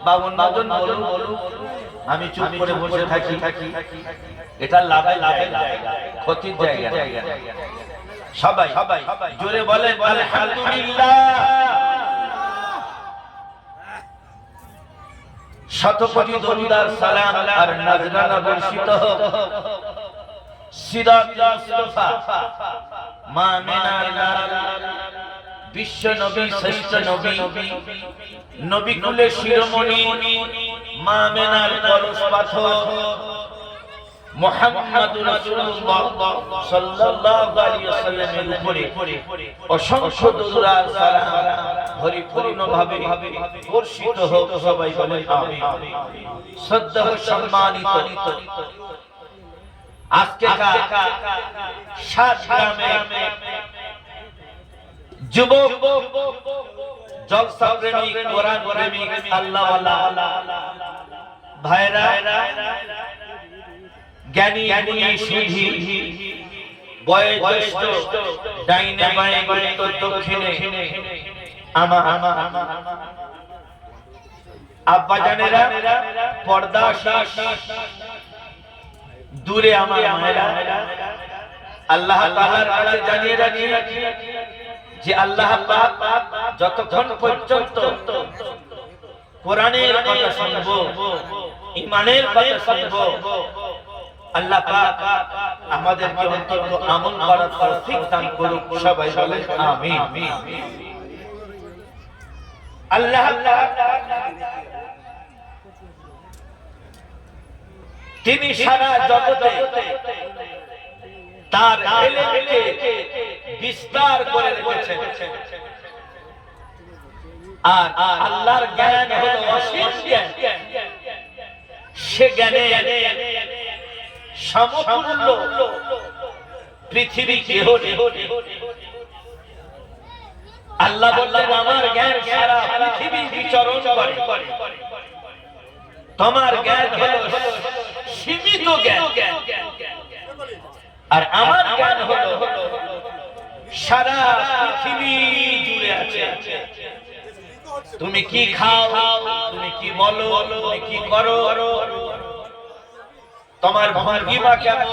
52 জন বলুন, আমি চুপ করে বসে থাকি, এটা লাভে ক্ষতির জায়গা। সবাই জোরে বলেন আলহামদুলিল্লাহ। শত কোটি দরুদ আর সালাম আর নজরানা বর্ষিত হোক সিরাতুল মুস্তাফা মা আমিনার বিশ্ব নবী, শ্রেষ্ঠ নবী, নবী কুলের শিরোমণি মা আমিনার পরশ পাথর মুহাম্মদুর রাসূলুল্লাহ সাল্লাল্লাহু আলাইহি ওয়াসাল্লামের উপরে অসংখ্য দরুদ আর সালাম পরিপূর্ণভাবে বর্ষিত হোক। সবাই বলেন আমিন। শ্রদ্ধা ও সম্মানিত আজকে সাত গ্রামে যুবক, জলসা প্রেমিক, কোরআন প্রেমিক, আল্লাহওয়ালা ভাইরা, জ্ঞানী গুণী সুধী, বয়োজ্যেষ্ঠ, ডাইনে বাঁয়ে উত্তর দক্ষিণে আমার আব্বা জানেরা, পর্দা দূরে আমার মায়েরা, আল্লাহ তাআলার কাছে জানিয়ে রাখি যে আল্লাহ পাক যতক্ষণ পর্যন্ত কোরআনের কথা শুনব, ঈমানের কথা শুনব, আল্লাহ পাক আমাদেরকে অন্তত আমল করার তৌফিক দান করুক। সবাই বলেন আমিন। আল্লাহ তিনি সারা জগতে তার ইলমকে বিস্তার করে রেখেছেন, আর আল্লাহর জ্ঞান হলো অসীম জ্ঞান। সে জ্ঞানে সমতুল্য পৃথিবী কেহ নেই। আল্লাহ বললেন আমার জ্ঞান সারা পৃথিবী বিচরণ করে, তোমার জ্ঞান হলো সীমিত জ্ঞান, আর আমার জ্ঞান হলো সারা পৃথিবী জুড়ে আছে। তুমি কি খাও, তুমি কি বলো, তুমি কি করো, তোমার ভঙ্গিমা কেমন,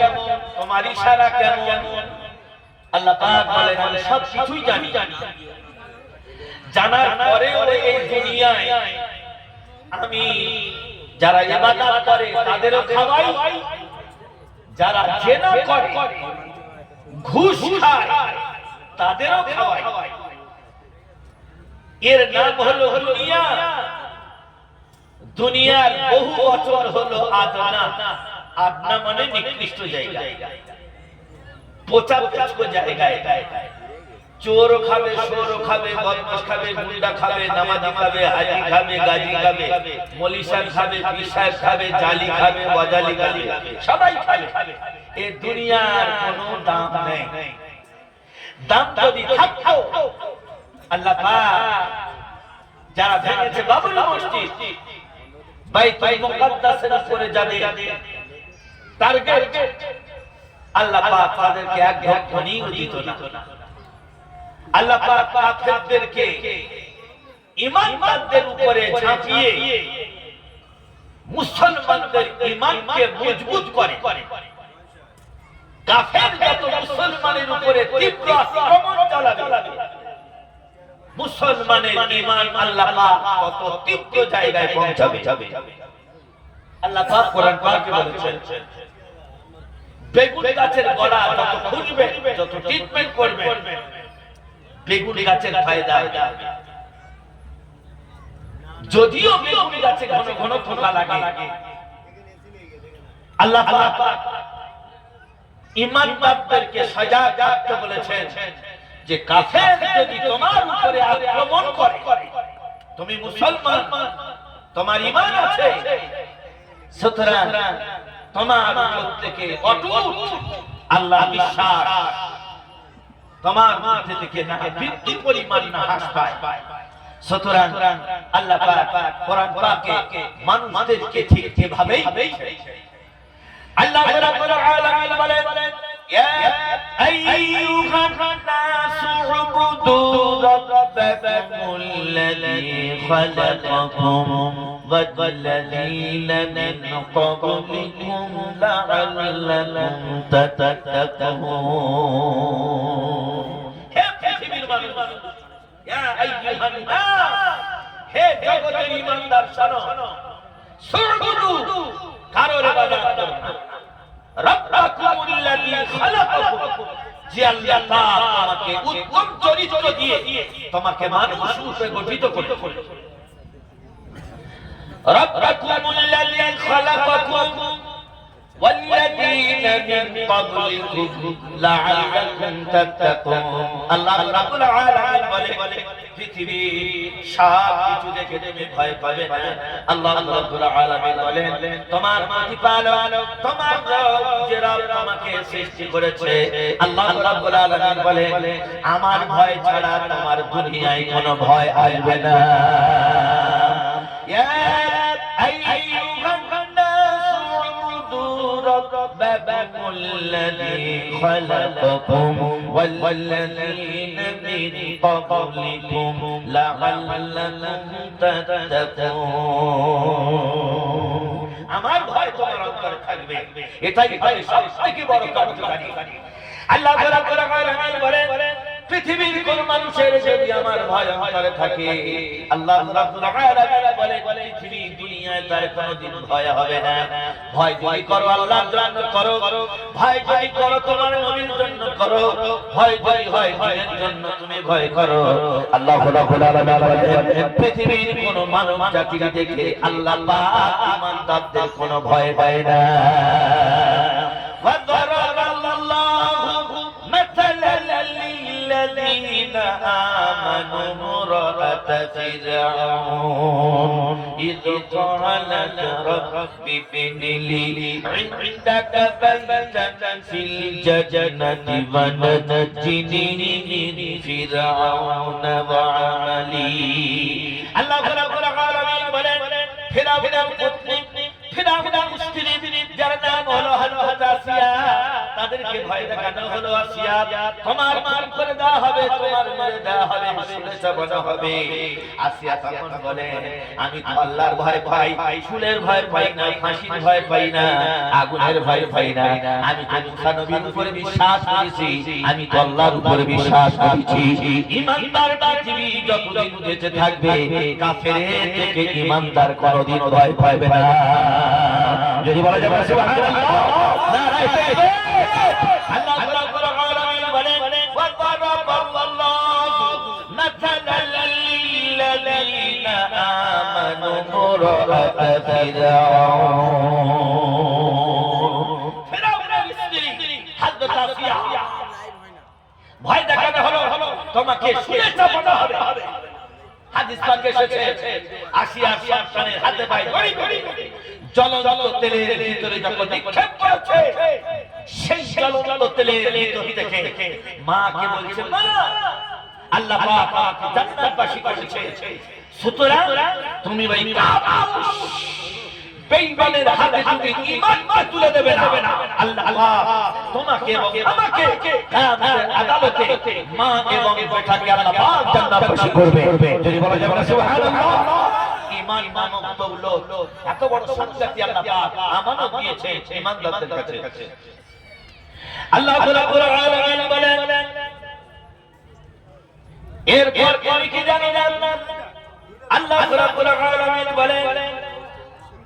তোমার ইশারা কেমন, আল্লাহ পাক বলেন আমি সব কিছুই জানি। জানার পরেও এই দুনিয়ায় আমি যারা ইবাদত করে তাদেরও খাওয়াই, যারা জেনা করে, ঘুষ খায়, তাদেরও খাওয়াই। এর নাম হলো দুনিয়া। দুনিয়ার বহু বচন হলো আদনা। আদনা মানে নিকৃষ্ট জায়গা, পচা জায়গায়। চোর খাবে, সোর খাবে, বদমাশ খাবে, গুন্ডা খাবে, নামাজি খাবে, হাজি খাবে, গাজী খাবে, মলিশা খাবে, পিসাব খাবে, জালি খাবে, বজালি খাবে, সবাই খাবে। এই দুনিয়ার কোনো দাম নেই। দাম যদি থাকতো আল্লাহ পাক যারা ভেঙেছে বাবরি মসজিদ, বাইতুল মুকাদ্দাসের উপরে যাদের টার্গেট, আল্লাহ পাক তাদেরকে এক ধনিও দিত না। আল্লাহ পাক কাফেরদেরকে ঈমানদারদের উপরে ঝাঁপিয়ে মুসলমানদের ঈমানকে মজবুত করে। কাফের যত মুসলমানের উপরে তীব্র আক্রমণ চালাবে, মুসলমানের ঈমান আল্লাহ পাক কত তীব্র জায়গায় পৌঁছাবে। আল্লাহ পাক কোরআন পাকে বলেছেন বেগুন গাছের গোড়া যত খুঁজবে, যত ট্রিটমেন্ট করবে, বেগুন গাছের ফায়দা। যদিও বেগুন গাছে ঘন ঘন পোকা লাগে, আল্লাহ পাক ঈমানদারদেরকে সজাগ থাকতে বলেছেন যে কাফের যদি তোমার উপরে আক্রমণ করে, তুমি মুসলমান, তোমার ঈমান আছে, সুতরাং তোমার প্রত্যেকে অটুট আল্লাহ বিশ্বাস তোমার মধ্যে থেকে না বিন্দু পরিমাণ না হ্রাস পায়। সুতরাং আল্লাহ পাক কোরআন পাকে মানুষদেরকে ঠিক এভাবেই আল্লাহ রাব্বুল আলামিন বলেন يا أيها الناس اعبدوا ربكم الذي خلقكم والذين من قبلكم لعلكم تتقون يا أيها الناس হে জগতের ঈমানদার শোনো সুবুদু কারোর ইবাদত করো না রাব্বাকুমুল্লাযী খালাকাকুম যে আল্লাহ পাক তোমাকে উত্তম চরিত্র দিয়ে তোমাকে মানুষ রূপে গঠিত করেছে রাব্বাকুমুল্লাযী খালাকাকুম والذين من قبلكم لعلكم تتقون আল্লাহ রাব্বুল আলামিন বলে পৃথিবী সব কিছু দেখে তুমি ভয় পাবে না আল্লাহ রাব্বুল আলামিন বলেন তোমার প্রতিপালক তোমার রব যে রব তোমাকে সৃষ্টি করেছে আল্লাহ রাব্বুল আলামিন বলে আমার ভয় ছাড়া তোমার দুনিয়ায় কোনো ভয় আসবে না ইয়া আইয়ুহান ربكم الذي خلقكم والذين من قبلكم لعلكم تتقون আমার ভয় তোমার অন্তরে থাকবে এটাই হয় সবথেকে বড় কার্যকারী আল্লাহ রাব্বুল আলামিন বলেন পৃথিবীর কোন মানুষের যদি আমার ভয় অন্তরে থাকে আল্লাহ রাব্বুল আলামিন বলে পৃথিবী দুনিয়ায় তার কোনদিন ভয় হবে না ভয় যদি করো আল্লাহর জন্য করো ভয় যদি করো তোমার নবীর জন্য করো ভয় যদি হয় দিনের জন্য তুমি ভয় করো আল্লাহ রাব্বুল আলামিন বলেন পৃথিবীর কোন মানব জাতি দেখে আল্লাহ পাক ঈমানদারদের কোনো ভয় পায় না الذين آمنوا امرأة فرعون إذ قالت رب ابن لي عندك بيتا في الجنة ونجني من فرعون وعمله الله رب العالمين বলেন ফিরাউনের পুত্রী ফিরাউনের স্ত্রী যার নাম হলো হযরত আসিয়া তাদেরকে ভয় দেখানো হলো আসিয়া তোমার মার করে দেওয়া হবে তোমার মেরে দেওয়া হবে শুলে চাপানো হবে আসিয়া তখন বলে আমি তো আল্লাহর ভয় পাই শুলের ভয় পাই না ফাঁসির ভয় পাই না আগুনের ভয় পাই না আমি তো মুসা নবীর উপরে বিশ্বাস করেছি আমি তো আল্লাহর উপরে বিশ্বাস করেছি ঈমানদার পৃথিবী যতদিন বেঁচে থাকবে কাফেরের থেকে ঈমানদার কোনদিন ভয় পাবে না যদি বলা যাবে সুবহানাল্লাহ নারায়ে তাকবীর আল্লাহ রাব্বুল আলামিন বলেন ওয়া দারাবাল্লাহু মাসালাল লিল্লাযীনা আমানু মুরাআত ফিরাউনের স্ত্রী হযরত আসিয়া ভয় দেখানো হলো তোমাকে শুলে চাপানো হবে হাদিস পাকে এসেছে আসিয়া সন্তানের হাতে পায়ে গড়ি জ্বলন্ত তেলের ভিতরে যখন নিক্ষেপ করছে সেই জ্বলন্ত তেলের ভিতর থেকে মাকে বলছে মা আল্লাহ পাক জান্নাতবাসী করেছে সুতরাং তুমি ভাই বেঈমানের হাতে যদি ঈমানকে তুলে দেবে না আল্লাহ পাক তোমাকে এবং আমাকে কিয়ামতের আদালতে মা এবং বেটাকে আল্লাহ পাক জান্নাতবাসী করবে যদি বলা যাবে না সুবহানাল্লাহ ঈমান মানব দৌলত এত বড় সম্পত্তি আল্লাহ পাক আমানত দিয়েছে ঈমানদারদের কাছে আল্লাহ রাব্বুল আলামিন বলেন এরপর কি জানি না আল্লাহ রাব্বুল আলামিন বলেন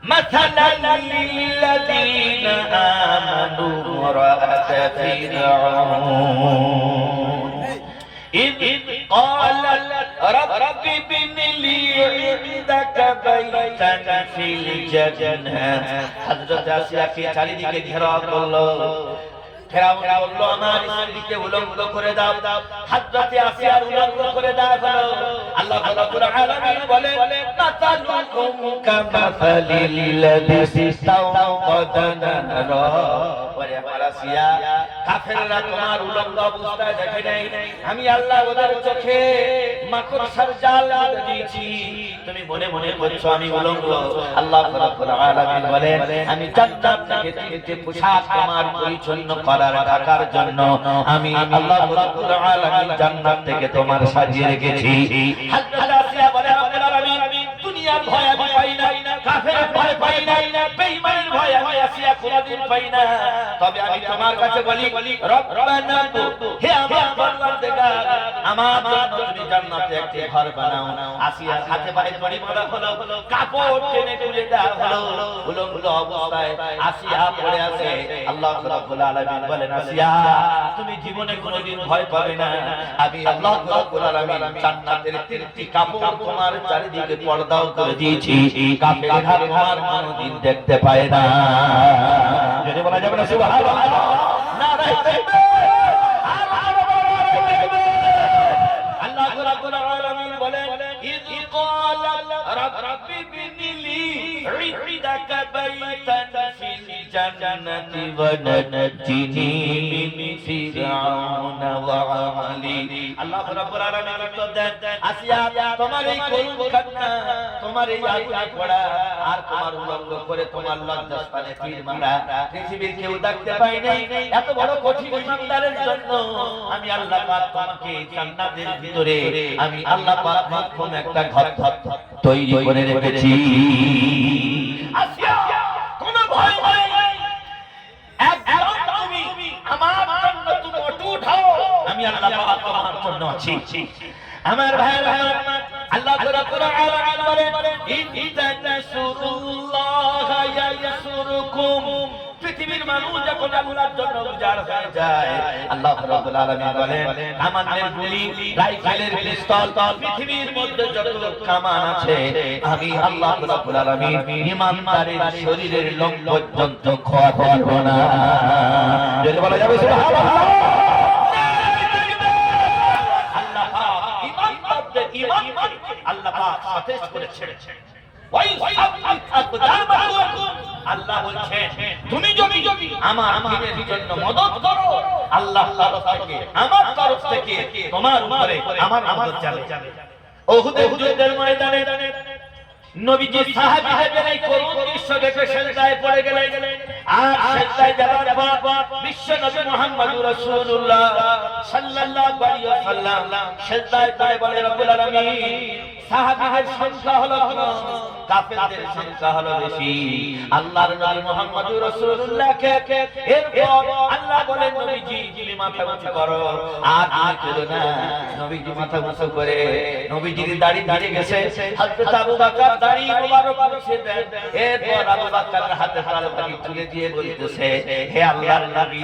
مثلا للذين آمنوا امرأة فرعون إذ قالت رب ابن لي عندك بيتا في الجنة حضرت آسيا के চারিদিকে ঘেরাও করলো ফেরাউন বলল আমার স্ত্রীকে উলঙ্গ করে দাও হযরত আসিয়ার উলঙ্গ করে দাও আল্লাহ রাব্বুল আলামিন বলেন মাতালুকুম কামাসালিল লাযী ইস্তাওকাদা নারা ওরে আসিয়া কাফেররা তোমার উলঙ্গ অবস্থায় দেখে নাই, আমি আল্লাহ ওদের চোখে মাকড়সার জাল বেঁধে দিয়েছি। তুমি মনে মনে বলছো আমি উলঙ্গ। আল্লাহ রাব্বুল আলামিন বলেন আমি জান্নাত থেকে তিনটি পোশাক তোমার পরিচ্ছন্ন করার ঢাকার জন্য আমি আল্লাহ রাব্বুল আলামিন জান্নাত থেকে তোমার সাজিয়ে রেখেছি। হযরত আসিয়া বলেন রব্বুল আলামিন দুনিয়ার ভয় আমি পাই না, কাফেরের ভয় পাই না, বেঈমানের ভয় আমি আসিয়া কোনদিন পাই না। তবে আমি তোমার কাছে বলি রব্বানা হে আমার পরওয়ারদিগার আমার জন্য তুমি জান্নাতে একটি ঘর বানাও। আসিয়া হাতে পায়ে ধরে বলা হলো, কাপড় টেনে তুলে দেওয়া হলো, উলঙ্গ অবস্থায় আসিয়া পড়ে আছে। আল্লাহ রাব্বুল আলামিন বলেন আসিয়া তুমি জীবনে কোনোদিন ভয় পাবে না, আমি আল্লাহ রাব্বুল আলামিন জান্নাতের তিনটি কাপড় তোমার চারিদিকে পর্দাও করে দিয়েছি, কাফেররা তোমার কোনোদিন দেখতে পায় না। যদি বলা যাবে না সুবহানাল্লাহ, নারায়ে তাকবীর। আল্লাহ রাব্বুল আলামিন বলেন ইয ক্বালা রাব্বি বিনিলি ইদাকা বাইতান ফিল জান্নাতি ওয়া নাজ্জিনি মিন ফিরআউনা ওয়া আমালি। আল্লাহ রাব্বুল আলামিন উত্তর দেন আসিয়া তোমার এই করুণ কান্না, তোমার এই আগুনে পড়া আর তোমার উলঙ্গ করে তোমার লজ্জাস্থানে তীর মারা পৃথিবীর কেউ দেখতে পায় নাই, এত বড় কঠিন ইমানদারের জন্য আমি আল্লাহ পাক তোমাকে জান্নাতের ভিতরে আমি আল্লাহ পাক মাধ্যম একটা ঘর তৈরি করে রেখেছি। আসিয়া কোনো ভয় নাই, একদম তুমি আমার জন্য তুমি অটুট হও, আমি আল্লাহ পাক তোমার জন্য আছি। আমার ভাইরা আল্লাহ রাব্বুল আলামিন বলেন ইযা নাসরুল্লাহ ইয়ানসুরকুম। পৃথিবীর মানুষ যখন আল্লাহর জন্য উজাড় হয়ে যায়, আল্লাহ রাব্বুল আলামিন বলেন কামানের গুলি, রাইফেলের পিস্তল, পৃথিবীর মধ্যে যত কামান আছে আমি আল্লাহ রাব্বুল আলামিন ঈমানদারের শরীরের লোম পর্যন্ত খোয়া করব না। যদি বলা যাবে সুবহানাল্লাহ। আল্লাহ পাক সতেজ করে ছেড়েছেন। আল্লাহ বলছেন তুমি যদি আমার দ্বীনের জন্য মদদ করো, আল্লাহ তরফ থেকে আমার তরফ থেকে তোমার উপরে আমার মদদ যাবে। উহুদের যুদ্ধের ময়দানে নবীজি সাহাবীদের এই করুণ দৃশ্য দেখে সিজদায় পড়ে গেলেন। আর সিজদায় যাওয়ার পর বিশ্ব নবী মুহাম্মদুর রাসূলুল্লাহ সাল্লাল্লাহু আলাইহি ওয়াসাল্লাম সিজদায় পড়ে বলে রব্বুল আলামিন সাহাবীদের সংখ্যা হলো কম, কাফেরদের সংখ্যা হলো বেশি। আল্লাহর নবী মুহাম্মদুর রাসূলুল্লাহকে এরপর আল্লাহ বলেন নবীজি তুমি মাথা উঁচু করো। আর আর করো না, নবীজি মাথা উঁচু করে নবীজির দাড়ি দাঁড়িয়ে গেছে। হযরত আবু বকর দাড়ি মোবারক মুছে দেন। এরপর আবু বকরের হাতে তরবারি তুলে দিয়ে বলতেছে হে আল্লাহর নবী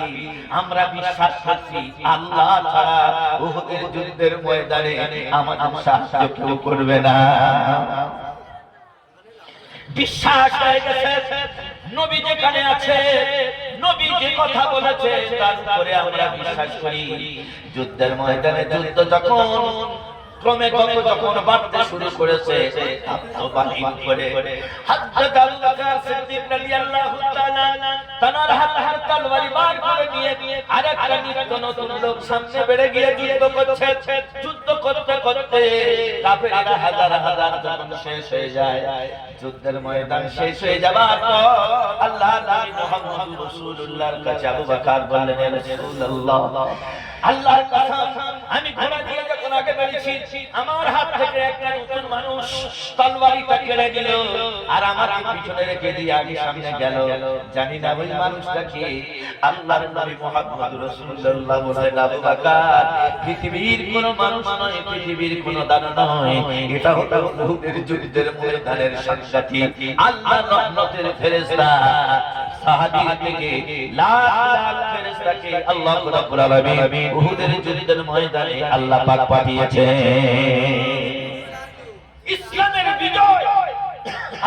আমরা বিশ্বাস করছি আল্লাহ ছাড়া উহুদের যুদ্ধের ময়দানে আমাদের সাহায্য কেউ করবে না। বিশ্বাস হয়ে গেছে নবী যেখানে আছে, নবী যে কথা বলেছে তার উপরে আমরা বিশ্বাস করি। যুদ্ধের ময়দানে যুদ্ধ যখন ক্রমে যখন বাড়তে শুরু করেছে আত্মবাহিনী করে হযরত আবু বকর সিদ্দিক রাদিয়াল্লাহু তাআলা তার হাতে তরবারি বার করে নিয়ে আরেকটা নিত্য নতুন লোক সামনে বেড়ে গিয়ে যুদ্ধ করছে। যুদ্ধ করতে করতে কাফেররা হাজার হাজার যখন শেষ হয়ে যায়, যুদ্ধের ময়দান শেষ হয়ে যাবার পর আল্লাহর নবী মুহাম্মদুর রাসূলুল্লাহর কাছে আবু বকর বললেন ইয়া রাসূলুল্লাহ আল্লাহর কসম আমি ঘোড়া দিয়ে যখন আগে বেরিয়েছি আমার হাত থেকে একটা নতুন মানুষ তরবারিটা কেড়ে দিল আর আমাকে পিছনে রেখে দিয়ে আগে সামনে গেল। জানি না ওই মানুষটা কি। আল্লাহর নবী মুহাম্মদুর রাসূলুল্লাহ বলেন আবু বকর পৃথিবীর কোন মানুষ নয়, পৃথিবীর কোন দানব নয়, এটা হলো উহুদের যুদ্ধের ময়দানের সাক্ষী আল্লাহর রহমতের ফেরেশতা। সাহাবী থেকে লাখ লাখ ফেরেশতাকে আল্লাহ রাব্বুল আলামিন উহুদের যুদ্ধের ময়দানে আল্লাহ পাক পাঠিয়েছেন। ইসলামের বিজয়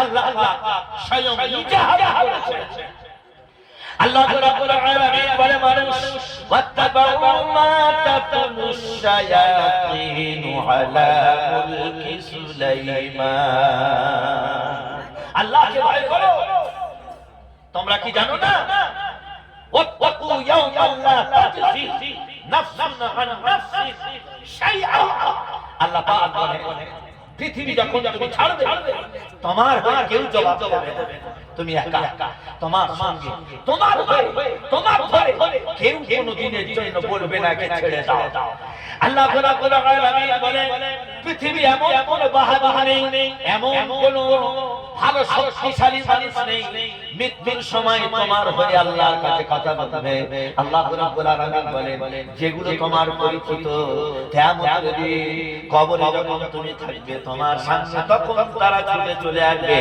আল্লাহ পাক স্বয়ং নিজে হাতে করেছেন। আল্লাহ রাব্বুল আলামিন বলে মানুষ ওয়াত্তাবাউ মা তাতুলুশ শায়াতিনু আলা মুলকি সুলাইমান। আল্লাহকে ভয় করো। তোমরা কি জানো না ওয়াত্তাকু ওয়াত্তাকু ইয়াওমান লা তাজজি নাফসুন আন নাফসিন শাইআ। আল্লাহ পাক বলে পৃথিবী যখন তুমি ছাড়বে তোমার হয়ে কেউ জবাব দেবে না। তুমি একা, তোমার সঙ্গে তোমার হয়ে কেউ কোনোদিনের জন্য বলবে না কে ছেড়ে দাও। আল্লাহ রাব্বুল আলামিন বলে পৃথিবী এমন কোন বাহাদুর নেই, এমন কোন ভালো শক্তিশালী মানুষ নেই মৃত্যুর সময় তোমার হয়ে আল্লাহর কাছে কথা বলবে। আল্লাহ রাব্বুল আলামিন বলে যেগুলো তোমার পরিচিত কিয়ামতের দিন কবরে যখন তুমি থাকবে তোমার সামনে তখন তারা ছুটে চলে আসবে,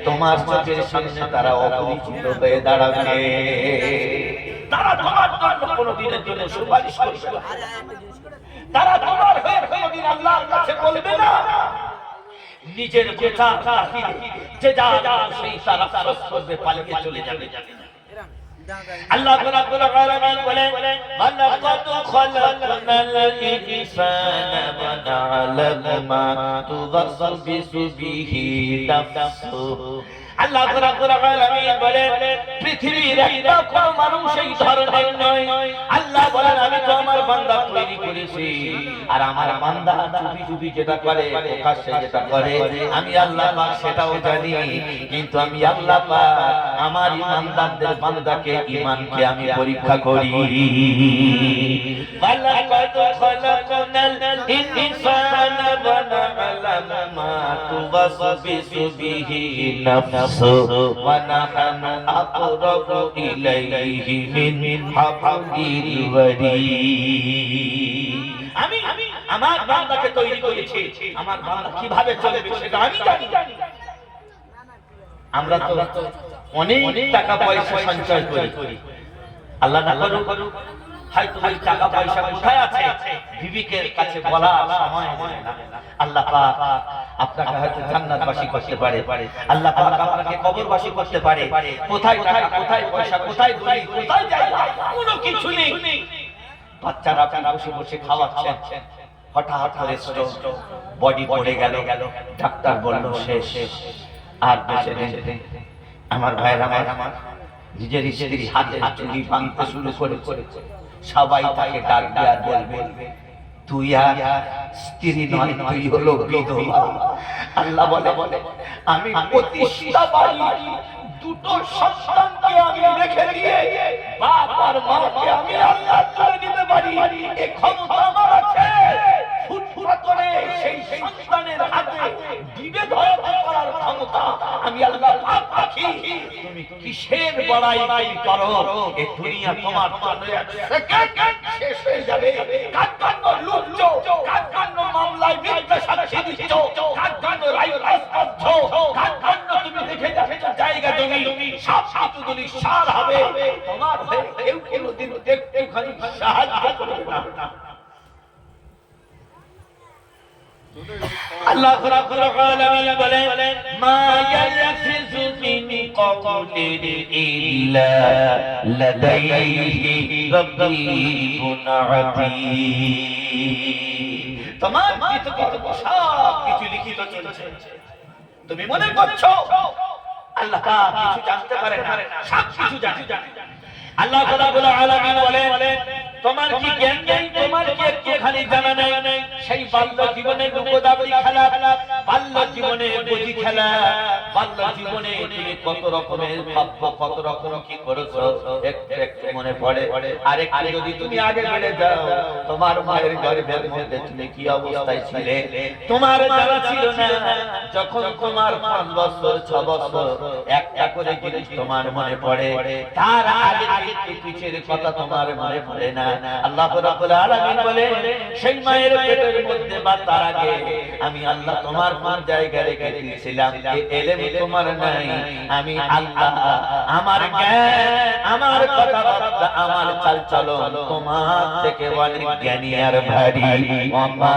তোমার চোখের সামনে তারা অপরিচিত হয়ে দাঁড়াবে। তারা তোমার জন্য কোনোদিনের জন্য সুপারিশ করবে না, তারা তোমার হয়ে কোনোদিন আল্লাহর কাছে বলবে না। নিজের গোটা যে যা সেই তারা করবে, পালিয়ে চলে যাবে। আল্লাহ রাব্বুল আলামিন বলে ওয়ালাকাদ খালাকনাল ইনসানা ওয়া না'লামু মা তুওয়াসবিসু বিহি নাফসুহু। আল্লাহ রাব্বুল আলামিন বলে পৃথিবীর একটা কোন মানুষ এই ধরনের নয়। আল্লাহ বলেন আমি তো আমার বান্দা তৈরি করেছি, আর আমার বান্দা চুপি চুপি যেটা করে, প্রকাশ্যে যেটা করে, আমি আল্লাহ পাক সেটাও জানি। কিন্তু আমি আল্লাহ পাক আমার ইমানদারদের বান্দাকে ঈমানকে আমি পরীক্ষা করি। ওয়ালাকাদ খালাকনাল ইনসানা ওয়া না'লামু মা তুওয়াসবিসু বিহি নাফসুহু ওয়া নাহনু আকরাবু ইলাইহি মিন হাবলিল ওয়ারিদ। আমি আমার বান্দাকে তৈরি করেছি, আমার বান্দা কিভাবে চলবে সেটা আমি জানি। আমরা তো অনেক টাকা পয়সা সঞ্চয় করি, আল্লাহ না করুক হয়তো ওই টাকা পয়সা কোথায় আছে বিবিকের কাছে বলা সময় হয় না। আল্লাহ পাক আপনাকে হয়তো জান্নাতবাসী করতে পারে, আল্লাহ পাক আপনাকে কবরবাসী করতে পারে। কোথায় টাকা, কোথায় পয়সা, কোথায় দলিল, কোথায় জায়গা, কোনো কিছু নেই। বাচ্চারা আপনি বসে বসে খাওয়াচ্ছেন, হঠাৎ করে স্ট্রোক, বডি পড়ে গেল, ডাক্তার বলল শেষ, আর বেঁচে নেই। আমার ভাইরা আমার নিজের স্ত্রী হাতে চুরি ভাঙতে শুরু করেছে, সবাই তাকে ডাক দিয়ে বলবে তুই আর স্ত্রী নয়, তুই হলো বিধবা। আল্লাহ বলে আমি প্রতিষ্ঠা বাড়ি দুটো সন্তানকে আমি রেখে দিয়ে বাপ আর মাকে আমি আল্লাহ তুলে নিতে পারি, এই ক্ষমতা আমার আছে। ফুটফুটে সেই সন্তানের হাতে দিবে ধরাতে পারার ক্ষমতা আমি আল্লাহ পাক রাখি। তুমি কিসের বড়াই করো? এই দুনিয়া তোমার জন্য এক সেকেন্ড শেষ হয়ে যাবে। কাকান্ন লুচ্ছো, কাকান্ন মামলায় মিথ্যা সাক্ষী দিচ্ছ, কাকান্ন রাইট করছ, কাকান্ন তুমি দেখে যাবে জায়গা জমি সব কিছু যদি সার হবে, তোমার হয়ে কেউ কোনোদিন দেখতে খালি সাহায্য করবে না। আল্লাহ রাব্বুল আলামিন বলেন মা ইয়ালফিযু মিন কওলিন ইল্লা লাদাইহি রাব্বুন আতীদ। তোমার কৃতকর্ম সব কিছু লিখিত চলছে, তুমি মনে করছো আল্লাহ পাক কিছু জানতে পারে না, সব কিছু জানে। আল্লাহ রাব্বুল আলামিন বলেন তোমার কি জ্ঞান নেই, তোমার কি একটুখানি জানা নেই? সেই বাল্য জীবনে লুকোদাবড়ি খেলা, বাল্য জীবনে বুঝি খেলা, বাল্য জীবনে তুমি কত রকমের ভাবছ, কত রকম কি করেছো একটু একটু মনে পড়ে। আর একটু যদি তুমি আগে বেড়ে যাও, তোমার মায়ের গর্ভের মধ্যে তুমি কি অবস্থায় ছিলে তোমার জানা ছিল না। যখন তোমার 5 বছর 6 বছর একটা করে জিনিস তোমার মনে পড়ে, তার আগে পিছের কথা তোমার মনে পড়ে না। আল্লাহ রাব্বুল আলামিন বলে সেই মায়ের পেটের মধ্যে বা তার আগে আমি আল্লাহ তোমার কোন জায়গায় রেখে দিয়েছিলাম, এই ইলম তোমার নাই। আমি আল্লাহ আমার জ্ঞান, আমার কথাবার্তা, আমার চালচলন তোমার থেকে অনেক জ্ঞানী আর ভারী। ওয়ামা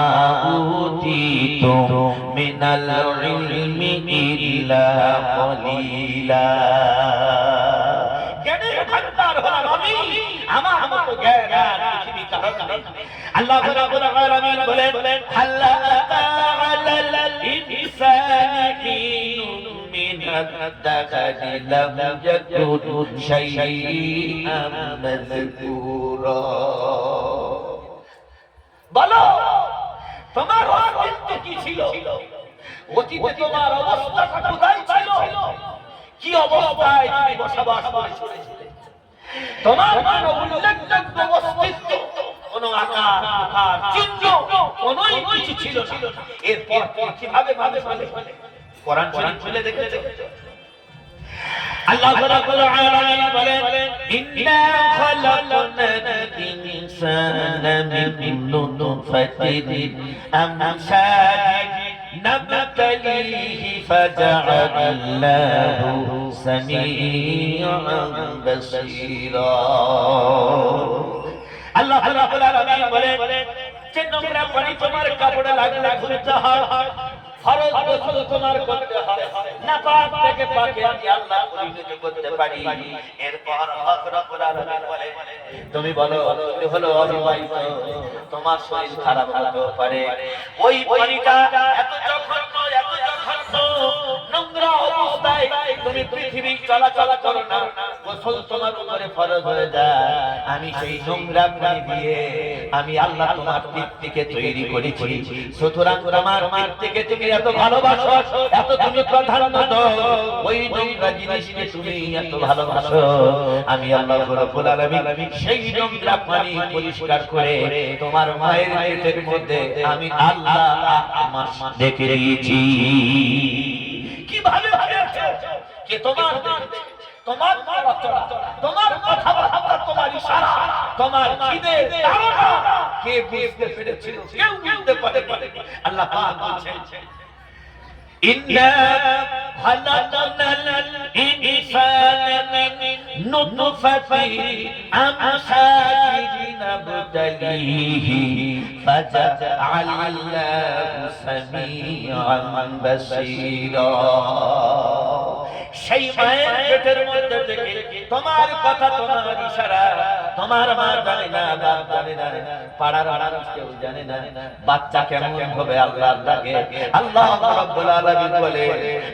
উতিতুম মিনাল ইলমি ইল্লা কলিলা। জ্ঞানের ভান্ডার হলাম আমি, আমার মতো জ্ঞান আর পৃথিবী কারো নেই। আল্লাহ রাব্বুল আলামিন বলেন হাল্লা আলাল ইনসানি হিনুম মিনাল الدخل لم يكن شيئا مذكورا বলো তোমার অস্তিত্ব কি ছিল অতীতে তোমার অবস্থাটা কোথায় ছিল কি অবস্থায় তুমি বসবাস করেছিলে তোমার কোনো উল্লেখযোগ্য অস্তিত্ব কোনো আকার চিহ্ন কোনোই কিছু ছিল না এরপর কিভাবে মানুষ বলে কোরআন শরীফ খুলে দেখে আল্লাহ রাব্বুল আলামিন বলেন ইন্না খালাকনাল ইনসানা মিন নুতফাতিন আমশাজিন নাবতালিহি ফাজআলনাহু সামিআন বাসীরা আল্লাহ রাব্বুল আলামিন বলেন যে নোংরা পানি তোমার কাপড়ে লাগলে ধুতে হয় ফরজ গোসল তোমার করতে হয় নাপাক থেকে পাকে আমি আল্লাহ পরিণত করতে পারি এরপর আল্লাহ রাব্বুল আলামিন বলে তুমি বলো তুমি হলো অবিবাহিত তোমার শরীর খারাপ হতে পারে ওই পানিটা এত জঘন্য নোংরা অবস্থায় তুমি পৃথিবী চলাচল করো না গোসল তোমার উপরে ফরজ হয়ে যায় আমি সেই নোংরা পানি দিয়ে আমি আল্লাহ তোমার পিঠকে তৈরি করেছি সুতরাং তোমার পিঠকে তুমি এত ভালোবাসো এত তুমি প্রাধান্য দাও ওই নোংরা জিনিসকে তুমি এত ভালোবাসো আমি আল্লাহ রাব্বুল আলামিন সেই নোংরা পানি পরিষ্কার করে তোমার মায়ের পেটের মধ্যে আমি আল্লাহ দেখে দিয়েছি কিভাবে হয়েছে কে তোমার তোমার চলাচল তোমার কথাবার্তা তোমার ইশারা তোমার খিদে ধারণা কে বুঝতে পেরেছিল কেউ বুঝতে পারে আল্লাহ পাক বলেন ইন্না খালাকনাল ইনসানা মিন নুতফাতিন আমশাজিন নাবতালিহি ফাজআলনাহু সামিআন বাসীরা সেই মায়ের পেটের মধ্যে থেকে তোমার কথা তোমার ইশারা তোমার মা জানে না বাপ জানে না পাড়ার মানুষ কেউ জানে না বাচ্চা কেমন হবে আল্লাহ ডাকে আল্লাহ রাব্বুল আলামিন বলে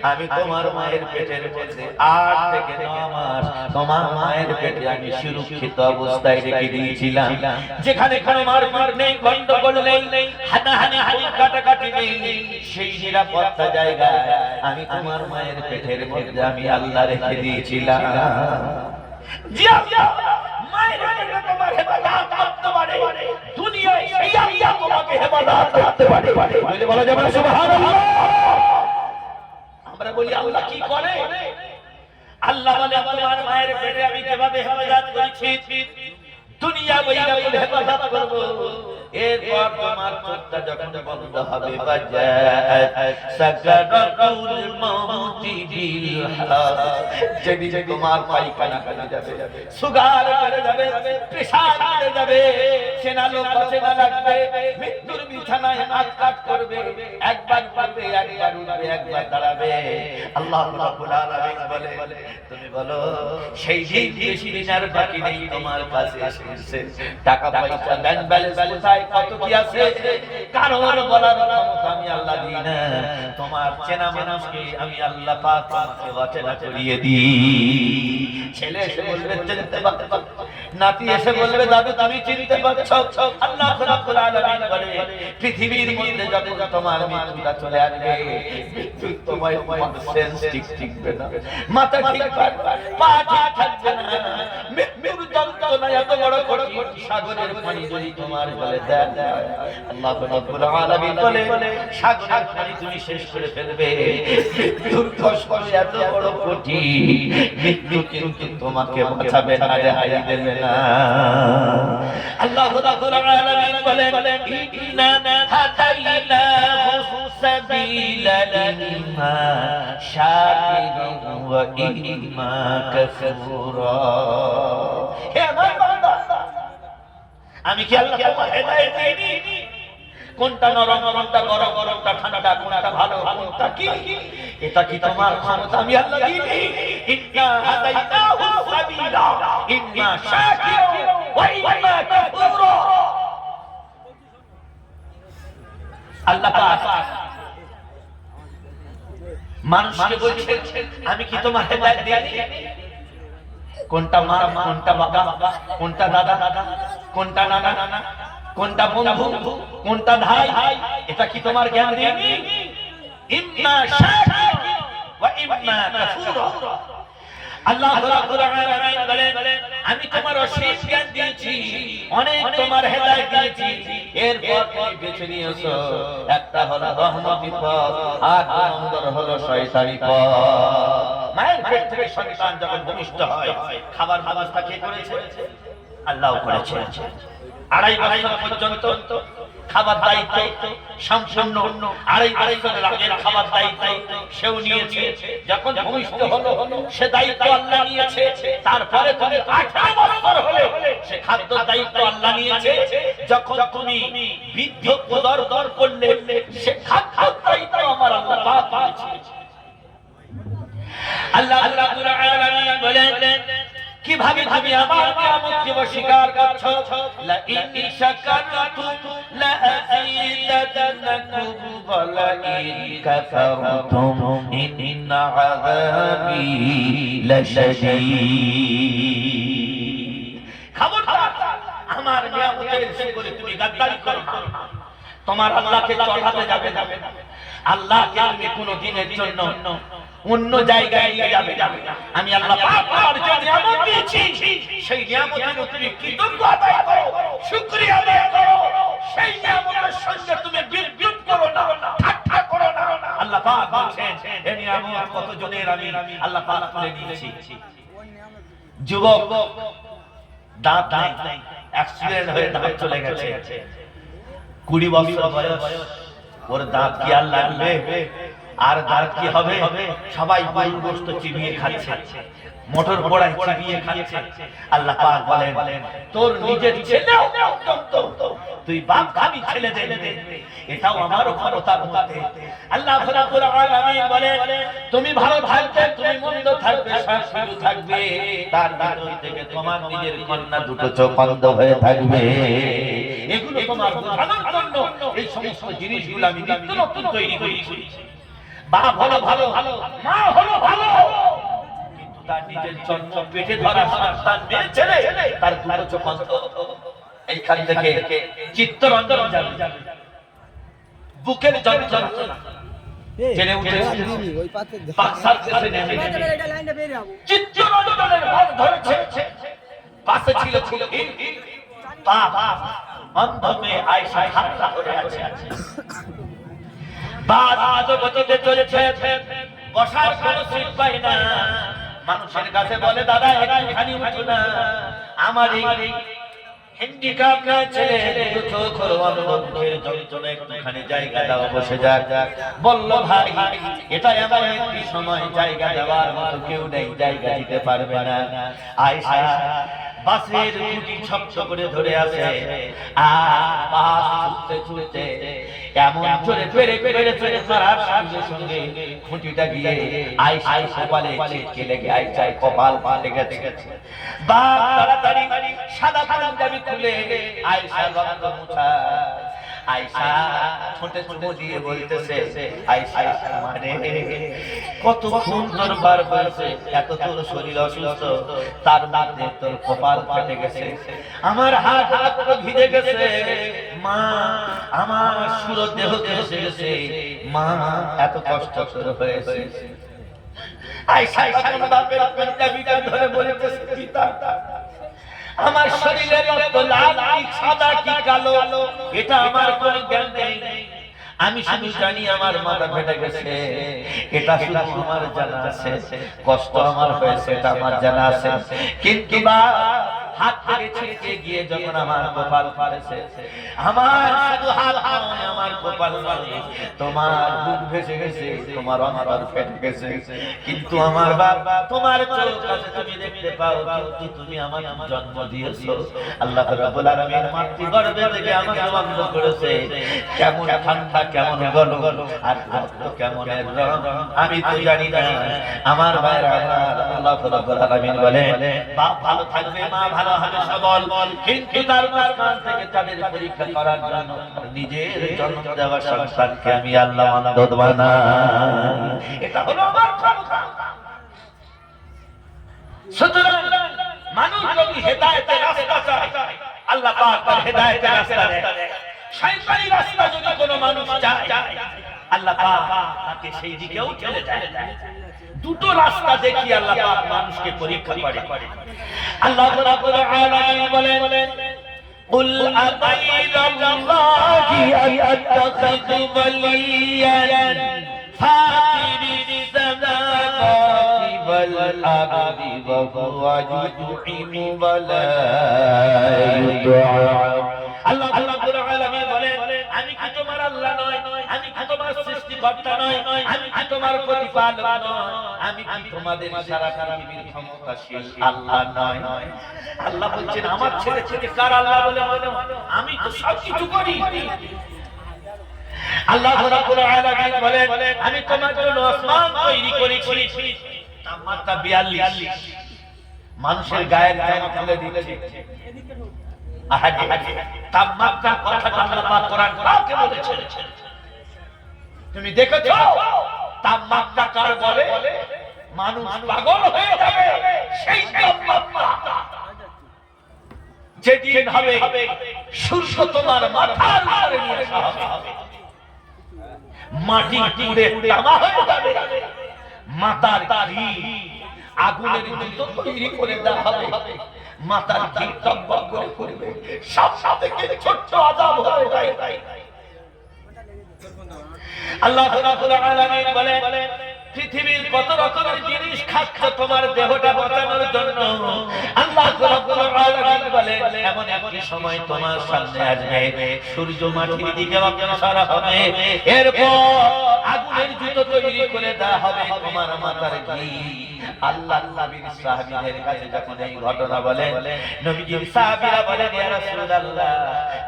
আমি তোমার মায়ের পেটের মধ্যে 8 থেকে 9 মাস তোমার মায়ের পেটে আমি সুরক্ষিত অবস্থায় রেখে দিয়েছিলাম যেখানে কোনো মারপিট নেই গন্ডগোল নেই হানাহানি কাটাকাটি নেই সেই নিরাপত্তা জায়গায় আমি তোমার মায়ের পেটের মধ্যে আমি আল্লাহ রেখে দিয়েছিলাম জি আল্লাহ মায়ের পেটে তোমার হেফাজত করতে পারে দুনিয়ায় সেই আল্লাহ তোমাকে হেফাজত করতে পারে বলে বলা যাবে না সুবহানাল্লাহ আমরা বলি আল্লাহ কি করে আল্লাহ বলে তোমার মায়ের পেটে আমি যেভাবে হেফাজত করেছি দুনিয়া বইরা বলে হেফাজত করব এরপর তোমার চোখটা যখন বন্ধ হবে বাজাত সাকারাতুল মাউতি বিল হাক যেদিন তোমার পায়খানা করে যাবে সুগার করে যাবে পেশাব করে যাবে সেনালো কাছে না লাগবে মৃত্যুর বিছানায় আটকাট করবে একবার পাবে একবার উঠবে একবার দাঁড়াবে আল্লাহ রাব্বুল আলামিন বলে তুমি বলো সেই দিন বেশি দিন আর বাকি নেই তোমার কাছে এসেছে টাকা পয়সা ব্যাংক ব্যালেন্স কোথায় কত কি আছে কারোর বলার ক্ষমতা আমি আল্লাহ দিই না তোমার চেনা মানুষকে আমি আল্লাহ পাক তোমাকে অচেনা করিয়ে দিই ছেলে এসে বলবে চিনতে পারছো নাতি এসে বলবে দাদু তুমি চিনতে পারছো আল্লাহ রাব্বুল আলামিন বলে পৃথিবীর মধ্যে যখন তোমার মৃত্যুটা চলে আসবে মৃত্যু তোমার সেন্স ঠিকবে না মাথা ঠিক পা ঠিক থাকবে না মৃত্যুর যন্ত্রণা এত বড় কঠিন সাগরের পানি যদি তোমার গলে দেয় আল্লাহ রাব্বুল আলামিন বলে সাগরের পানি তুমি শেষ করে ফেলবে মৃত্যুর কষ্ট এত বড় কঠিন মৃত্যু কিন্তু তোমাকে বাঁচাবে না রেহাই দেবে না আল্লাহ রাব্বুল আলামিন বলে ইন্না হাদাইনাহু সাবিলা ইম্মা শাকিরান ওয়া ইম্মা কাফুরা হে আমার বান্দা আমি কি আল্লাহ তোমার হেদায়েত দেইনি কোনটা নরম কোনটা গরম কোনটা ঠান্ডা কোনটা ভালো কোনটা কি এটা কি তোমার ক্ষমতা আমি আল্লাহ দিইনি ইন্না হাদাইনাহু সাবিলা ইম্মা শাকিরান ওয়া ইম্মা কাফুরা আল্লাহ পাক মানুষকে বলছে আমি কি তোমার হেদায়েত দিইনি? কোনটা মা, কোনটা বাবা, কোনটা দাদা, কোনটা নানা, কোনটা বন্ধু, কোনটা ভাই, এটা কি তোমার জ্ঞান দিইনি? ইম্মা শাকিরা ওয়া ইম্মা কাফুরা। আল্লাহ রাব্বুল আলামিন বলেন আমি তোমার অসীম জ্ঞান দিয়েছি, অনেক তোমার হেদায়েত দিয়েছি, এরপর তুমি বেছে নিয়েছো একটা হলো রহমতি পথ আর অন্যর হলো শয়তানি পথ। মায়ের পেট থেকে সন্তান যখন ভূমিষ্ঠ হয় খাবার ব্যবস্থা কে করেছে? আল্লাহ করেছে। 2.5 বছর পর্যন্ত খাবার দায়িত্ব সম্পূর্ণ 2.5 বছরের আগের খাবার দায়িত্ব সেও নিয়েছে। যখন ভূমিষ্ঠ হলো সে দায়িত্ব আল্লাহ নিয়েছে। তারপরে তুমি 18 বছর হলে সে খাদ্য দায়িত্ব আল্লাহ নিয়েছে। যখন তুমি বৃদ্ধ পদার্থ করলে সে খাদ্য দায়িত্ব আমার আল্লাহ পাক দিয়েছে। আল্লাহ রাব্বুল আলামিন বলেন কিভাবে তুমি আমার নিয়ামতকে অস্বীকার করছো? লা ইন শাকারতুম লা আযীদান্নাকুম ওয়া লা ইন কাফারতুম ইন্না আযাবি লাশাদীদ। খবরদার আমার নিয়ামতের শুকরে তুমি গাদ্দারি করো না, তোমার আল্লাহকে চড়াতে যাবে না, আল্লাহকে তুমি কোনো দিনের জন্য অন্য জায়গায় নিয়ে যাবে না। আমি আল্লাহ পাক তোমার যে নিয়ামত দিয়েছি সেই নিয়ামতের তুমি কৃতজ্ঞ আদায় করো, শুকরিয়া আদায় করো। সেই নিয়ামতের সঙ্গে তুমি বিদ্রুপ করো না, ঠাট্টা করো না। আল্লাহ পাক বলেন এই নিয়ামত কত জনের আমি আল্লাহ পাক করে দিয়েছি। যুবক দাঁত নাই, অ্যাক্সিডেন্ট হয়ে দাঁত চলে গেছে, 20 বছর বয়স, ওর দাঁত কি আর লাগবে? আর দাঁত কি হবে? সবাই গরুর গোশত চিবিয়ে খাচ্ছে, মোটর পোড়ায় চিবিয়ে খাচ্ছে। আল্লাহ পাক বলেন তোর নিজের ছেলেও তুই বাপ ভাবি ছেলে দেবে, এটাও আমার ক্ষমতার মধ্যে। আল্লাহ রাব্বুল আলামিন বলেন তুমি ভালো থাকবে, তুমি মন্দ থাকবে, সব কিছু থাকবে, তার ভিতর থেকে তোমার নিজের কন্যা দুটো চোখ অন্ধ হয়ে থাকবে। এগুলো তোমার বোঝানোর জন্য এই সমস্ত জিনিসগুলো আমি নিত্য নতুন তৈরি করেছি। বাপ হলো ভালো, মা হলো ভালো, কিন্তু তার নিজের জন্ম পেটে ধরা সন্তান মেয়ে ছেলে তার দুটো চোখ অন্ধ। এইখান থেকে চিত্তরঞ্জন যাবে, বুকের যন্ত্রণা জেনে উঠেছে, পাকসার শেষে নেমে চিত্তরঞ্জনের ভাব ধরেছে। পাশে ছিল বাপ, অন্ধ মেয়ে আয়েশা খাতরা করে আছে। বাদ গতিতে চলেছে, বসার কোনো সিট পাই না। মানুষের কাছে বলে দাদা একটুখানি উঠো না, আমার এই হ্যান্ডিক্যাপ ছেলে দুটো চোখ অন্ধের যন্ত্রণা, একটুখানি জায়গা দাও, বসে যাক। বলল ভাই এটা এমন একটি সময় জায়গা দেওয়ার মতো কেউ নেই, জায়গা দিতে পারবে না। আয়েশা বাসের খুঁটি ছপছ করে ধরে আছে, আর বাস ছুটতে এমন জোরে পেরে মারার সঙ্গে সঙ্গে খুঁটিটা গিয়ে আয়েশার কপালে ছিটকে লেগে আয়েশার কপাল ফাটে গেছে। বাপ তাড়াতাড়ি সাদা পাঞ্জাবি খুলে আয়েশার রক্ত মুছা। আয়েশা ছোটে চুমু দিয়ে বলতেছে আয়েশা মানে কত খুন তোর বার হয়েছে, এত তোর শরীর অসুস্থ, তার মধ্যে তোর কপাল ফেটে গেছে, আমার হাত পুরো ভিজে গেছে, মা আমার সুর দেহ এসে গেছে, মা এত কষ্ট তোর হয়েছে। আয়েশা তখন বাপের পাঞ্জাবিটা ধরে বলতেছে পিতা আমার শরীরের রক্ত লাল কি সাদা কি কালো এটা আমার কোনো জ্ঞান নেই, আমি শুধু জানি আমার মাথা ফেটে গেছে, এটা শুধু আমার জানা আছে, কষ্ট আমার হয়েছে এটা আমার জানা আছে, কিন্তু হাত থেকে ছিটকে গিয়ে যখন আমার কপাল ফাটেছে, আমার শুধু হাত নয় আমার কপাল ফাটে, তোমার বুক ভেসে গেছে, তোমার অন্তর ফেটে গেছে, কিন্তু আমার বাবা তোমার চোখ আছে তুমি দেখতে পাও, কিন্তু তুমি আমার জন্ম দিয়েছো। আল্লাহ রাব্বুল আলামিন মাতৃগর্ভে থেকে আমাকে জন্ম করেছে, কেমন ঠান্ডা কেমন গরম আর রক্ত কেমন রং আমি তো জানি না। আমার ভাইরা আল্লাহ রাব্বুল আলামিন বলে বাপ ভালো থাকবে, মা ভালো বানানো হবে সবল, কিন্তু তার মাঝখান থেকে তাদের পরীক্ষা করার জন্য নিজের জন্ম দেওয়া সন্তানকে আমি আল্লাহ মানদত বানাই। এটা হলো আমার ক্ষমতা। সুতরাং মানুষ যদি হেদায়েতের রাস্তা চায়, আল্লাহ পাক তার হেদায়েতের রাস্তা দেয়। শয়তানি রাস্তা যদি কোনো মানুষ চায়, আল্লাহ পাক তাকে সেই দিকেও ঠেলে দেয়। দুটো রাস্তা দেখি আল্লাহ পাক মানুষকে পরীক্ষা করে। আল্লাহ রাব্বুল আলামিন বলেন, قل أغير الله أتخذ وليا فاطر السماوات والأرض وهو يطعم ولا يطعم। আল্লাহ রাব্বুল আলামিন বলেন, আমি কি তোমার আল্লাহ নয়? আমি কি তোমার সৃষ্টিকর্তা নয়? আমি কি তোমার প্রতিপালক নয়? আমি কি তোমাদের সারা পৃথিবীর ক্ষমতাশীল আল্লাহ নয়? আল্লাহ বলছেন, আমার ছেলে ছেলে কার আল্লাহ বলে মনে হয়? আমি তো সব কিছু করি। আল্লাহ রাব্বুল আলামিন বলেন, আমি তোমার জন্য আসমান তৈরি করেছি, তাপমাত্রা 42। মানুষের গায়ের জামা খুলে দিয়েছে। তাপমাত্রা কথাটা আল্লাহ পাক কোরআন কাকে বলেছেন? তুমি দেখেছো তাপমাত্রা কার বলে? মানুষ পাগল হয়ে যাবে সেই তাপমাত্রা। যেদিন হবে সূর্য তোমার মাথার উপরে নিয়ে আসা হবে, মাটি পুড়ে তামা হয়ে যাবে, মাথার ঘি আগুনের জুতো তৈরি করে দেওয়া হবে, মাথার ঘি টকবক করে পড়বে, সব থেকে ছোট্ট আযাব হয়ে যায়। আল্লাহ রাব্বুল আলামিন বলেন, পৃথিবীর কত রকমের জিনিস খাচ্ছ তোমার দেহটা বাঁচানোর জন্য। আল্লাহ রাব্বুল আলামিন বলেন, এমন একটি সময় তোমার সামনে আসবে সূর্য মাটির দিকে অগ্রসর হবে, এরপর আগুনের জুতো তৈরি করে দেওয়া হবে তোমার মাথার ঘি। আল্লাহ নবীর সাহাবীদের কাছে যখন এই ঘটনা বলেন, নবীজির সাহাবীরা বলেন, ইয়া রাসূলুল্লাহ,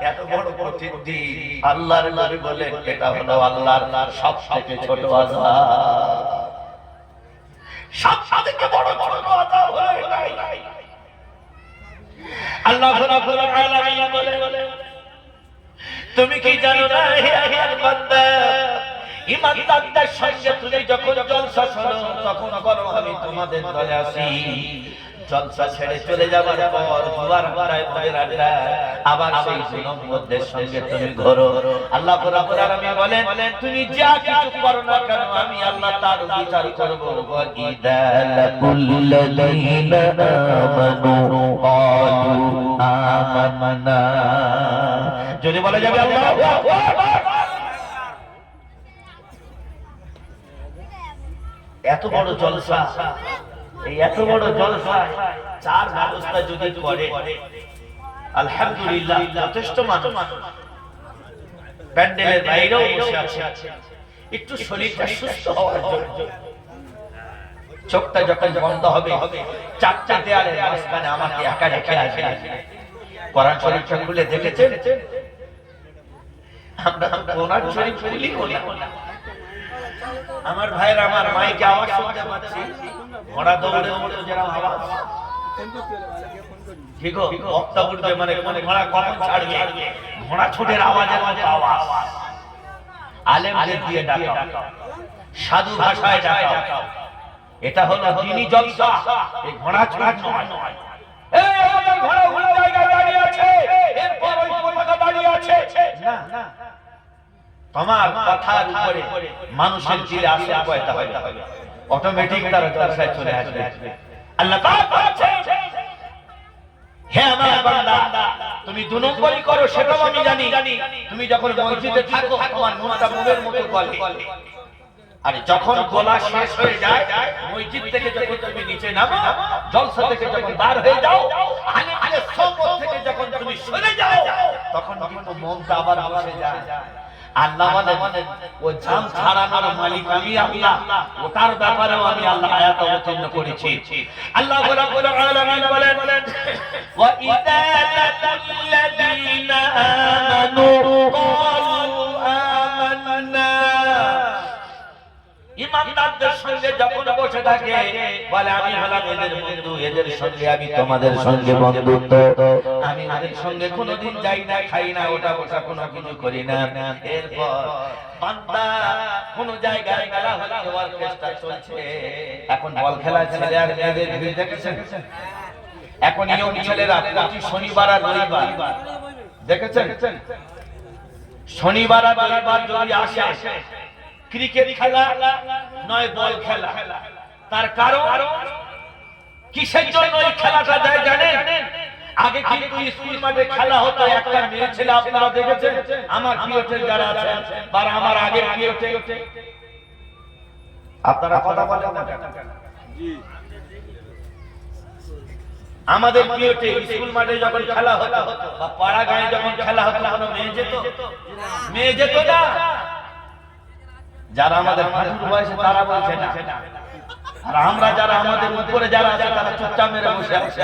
এত বড় কঠিন দিন। আল্লাহর নবী বলেন, এটা হলো আল্লাহর সবথেকে ছোট আযাব। সবথেকে বড় ছোট আযাব হলো এটাই। আল্লাহ রাব্বুল আলামিন বলেন, তুমি কি জানো না হে আল্লাহর বান্দা, ইমানদারদের সঙ্গে তুমি যখন জলসা শোনো তখন করো আমি তোমাদের দলে আসি। জলসা ছেড়ে চলে যাবার পর জোয়ার ভাটায় পড়ে আড্ডা, আবার সেই সুন্নতদের সঙ্গে তুমি ঘোরো। আল্লাহ রাব্বুল আলামিন বলেন, তুমি যা কিছু করো না কেন আমি আল্লাহ তার বিচার করব। ওয়াইদা লাকুল্লাযীনা আমানু ক্বালু আমান্না। যদি বলা যাবে আল্লাহু আকবার। এত বড় জলসা, এই এত বড় জলসা চার ব্যবস্থা যদি করে আলহামদুলিল্লাহ, যথেষ্ট মানুষ প্যান্ডেলের বাইরেও বসে আছে একটু শরীরটা সুস্থ হওয়ার জন্য। চোখটা যখন বন্ধ হবে, চারটা দেয়ালের মাঝখানে আমাকে একা রেখে আসে। কোরআন শরীফটা খুলে দেখেছেন? আমরা কোরআন শরীফ খুলি না। আমার ভাইয়ের আমার মাইকে আওয়াজ শুনতে পাচ্ছি, ঘোড়া দৌড়ে দৌড়ে যেরকম আওয়াজ, ঠিক বক্তা উঠবে মানে ঘোড়া কখন ছাড়বে, ঘোড়া ছুটের আওয়াজের মধ্যে আওয়াজ। আলেমদের দিয়ে ডাকাও, সাধু ভাষায় ডাকাও, এটা হলো দ্বীনি জলসা। এই ঘোড়া ছুট নয়। এই আমাদের ঘোড়া ভুল জায়গায় দাঁড়িয়ে আছে, এরপর ওই পতাকা দাঁড়িয়ে আছে না। তোমার কথার উপরে মানুষের দিলে আসে পয়দা হয়, অটোমেটিক তার জলসায় চলে আসবে। আল্লাহ পাক বলেছেন, হে আমার বান্দা, তুমি দুই নম্বরই করো সেটাও আমি জানি। তুমি যখন মসজিদে থাকো তোমার মনটা মোমের মতো গলে, আর যখন গলা শেষ হয়ে যায় মসজিদ থেকে যখন তুমি নিচে নামো, জলসা থেকে যখন বার হয়ে যাও, আলে সোহবত থেকে যখন তুমি সরে যাও, তখন কিন্তু মনটা আবার বসে যায়। আল্লাহ বলেন, ও জাম ছাড়ানোর মালিক আমি আল্লাহ, ওটার ব্যাপারেও আমি আল্লাহ আয়াত অবতীর্ণ করেছি। আল্লাহ রাব্বুল আলামিন বলেন, ওয়া ইযা লাকুল্লাযীনা আমানু ক্বালু আমান্না। ইমানদারদের সঙ্গে যখন বসে থাকে বলে আমি হলাম এদের বন্ধু, এদের সঙ্গে আমি তোমাদের সঙ্গে বন্ধুত্ব, আমি ওদের সঙ্গে কোনোদিন যাই না, খাই না, ওটা বসা কোনো কিছু করি না। এরপর বান্দা কোন জায়গায় মেলা হচ্ছে, অর্কেস্ট্রা চলছে, এখন বল খেলা ছেলে আর মেয়েদের ভিড় দেখেছেন? এখন ইয়ং ছেলেরা প্রতি শনিবার আর রবিবার দেখেছেন, শনিবার আর রবিবার যদি আসে ক্রিকেট খেলা নয় বল খেলা। তার কারণ কিসের জন্য এই খেলাটা যায় জানেন? আগে কিন্তু স্কুল মাঠে খেলা হতো, একটা মেয়ে ছেলে আপনারা দেখেছেন, আমার পিওতে যারা আছে বা আমার আগের পিওতে, আপনারা কথা বলেন না জি, আমাদের পিওতে স্কুল মাঠে যখন খেলা হতো বা পাড়া গায়ে যখন খেলা হতো কোনো মেয়ে যেত? মেয়ে যেত না। যারা আমাদের ফাঁসুর বয়সে তারা বলছে না, আর আমরা যারা আমাদের উপরে যারা আছে তারা চুপচাপ মেরে বসে আছে।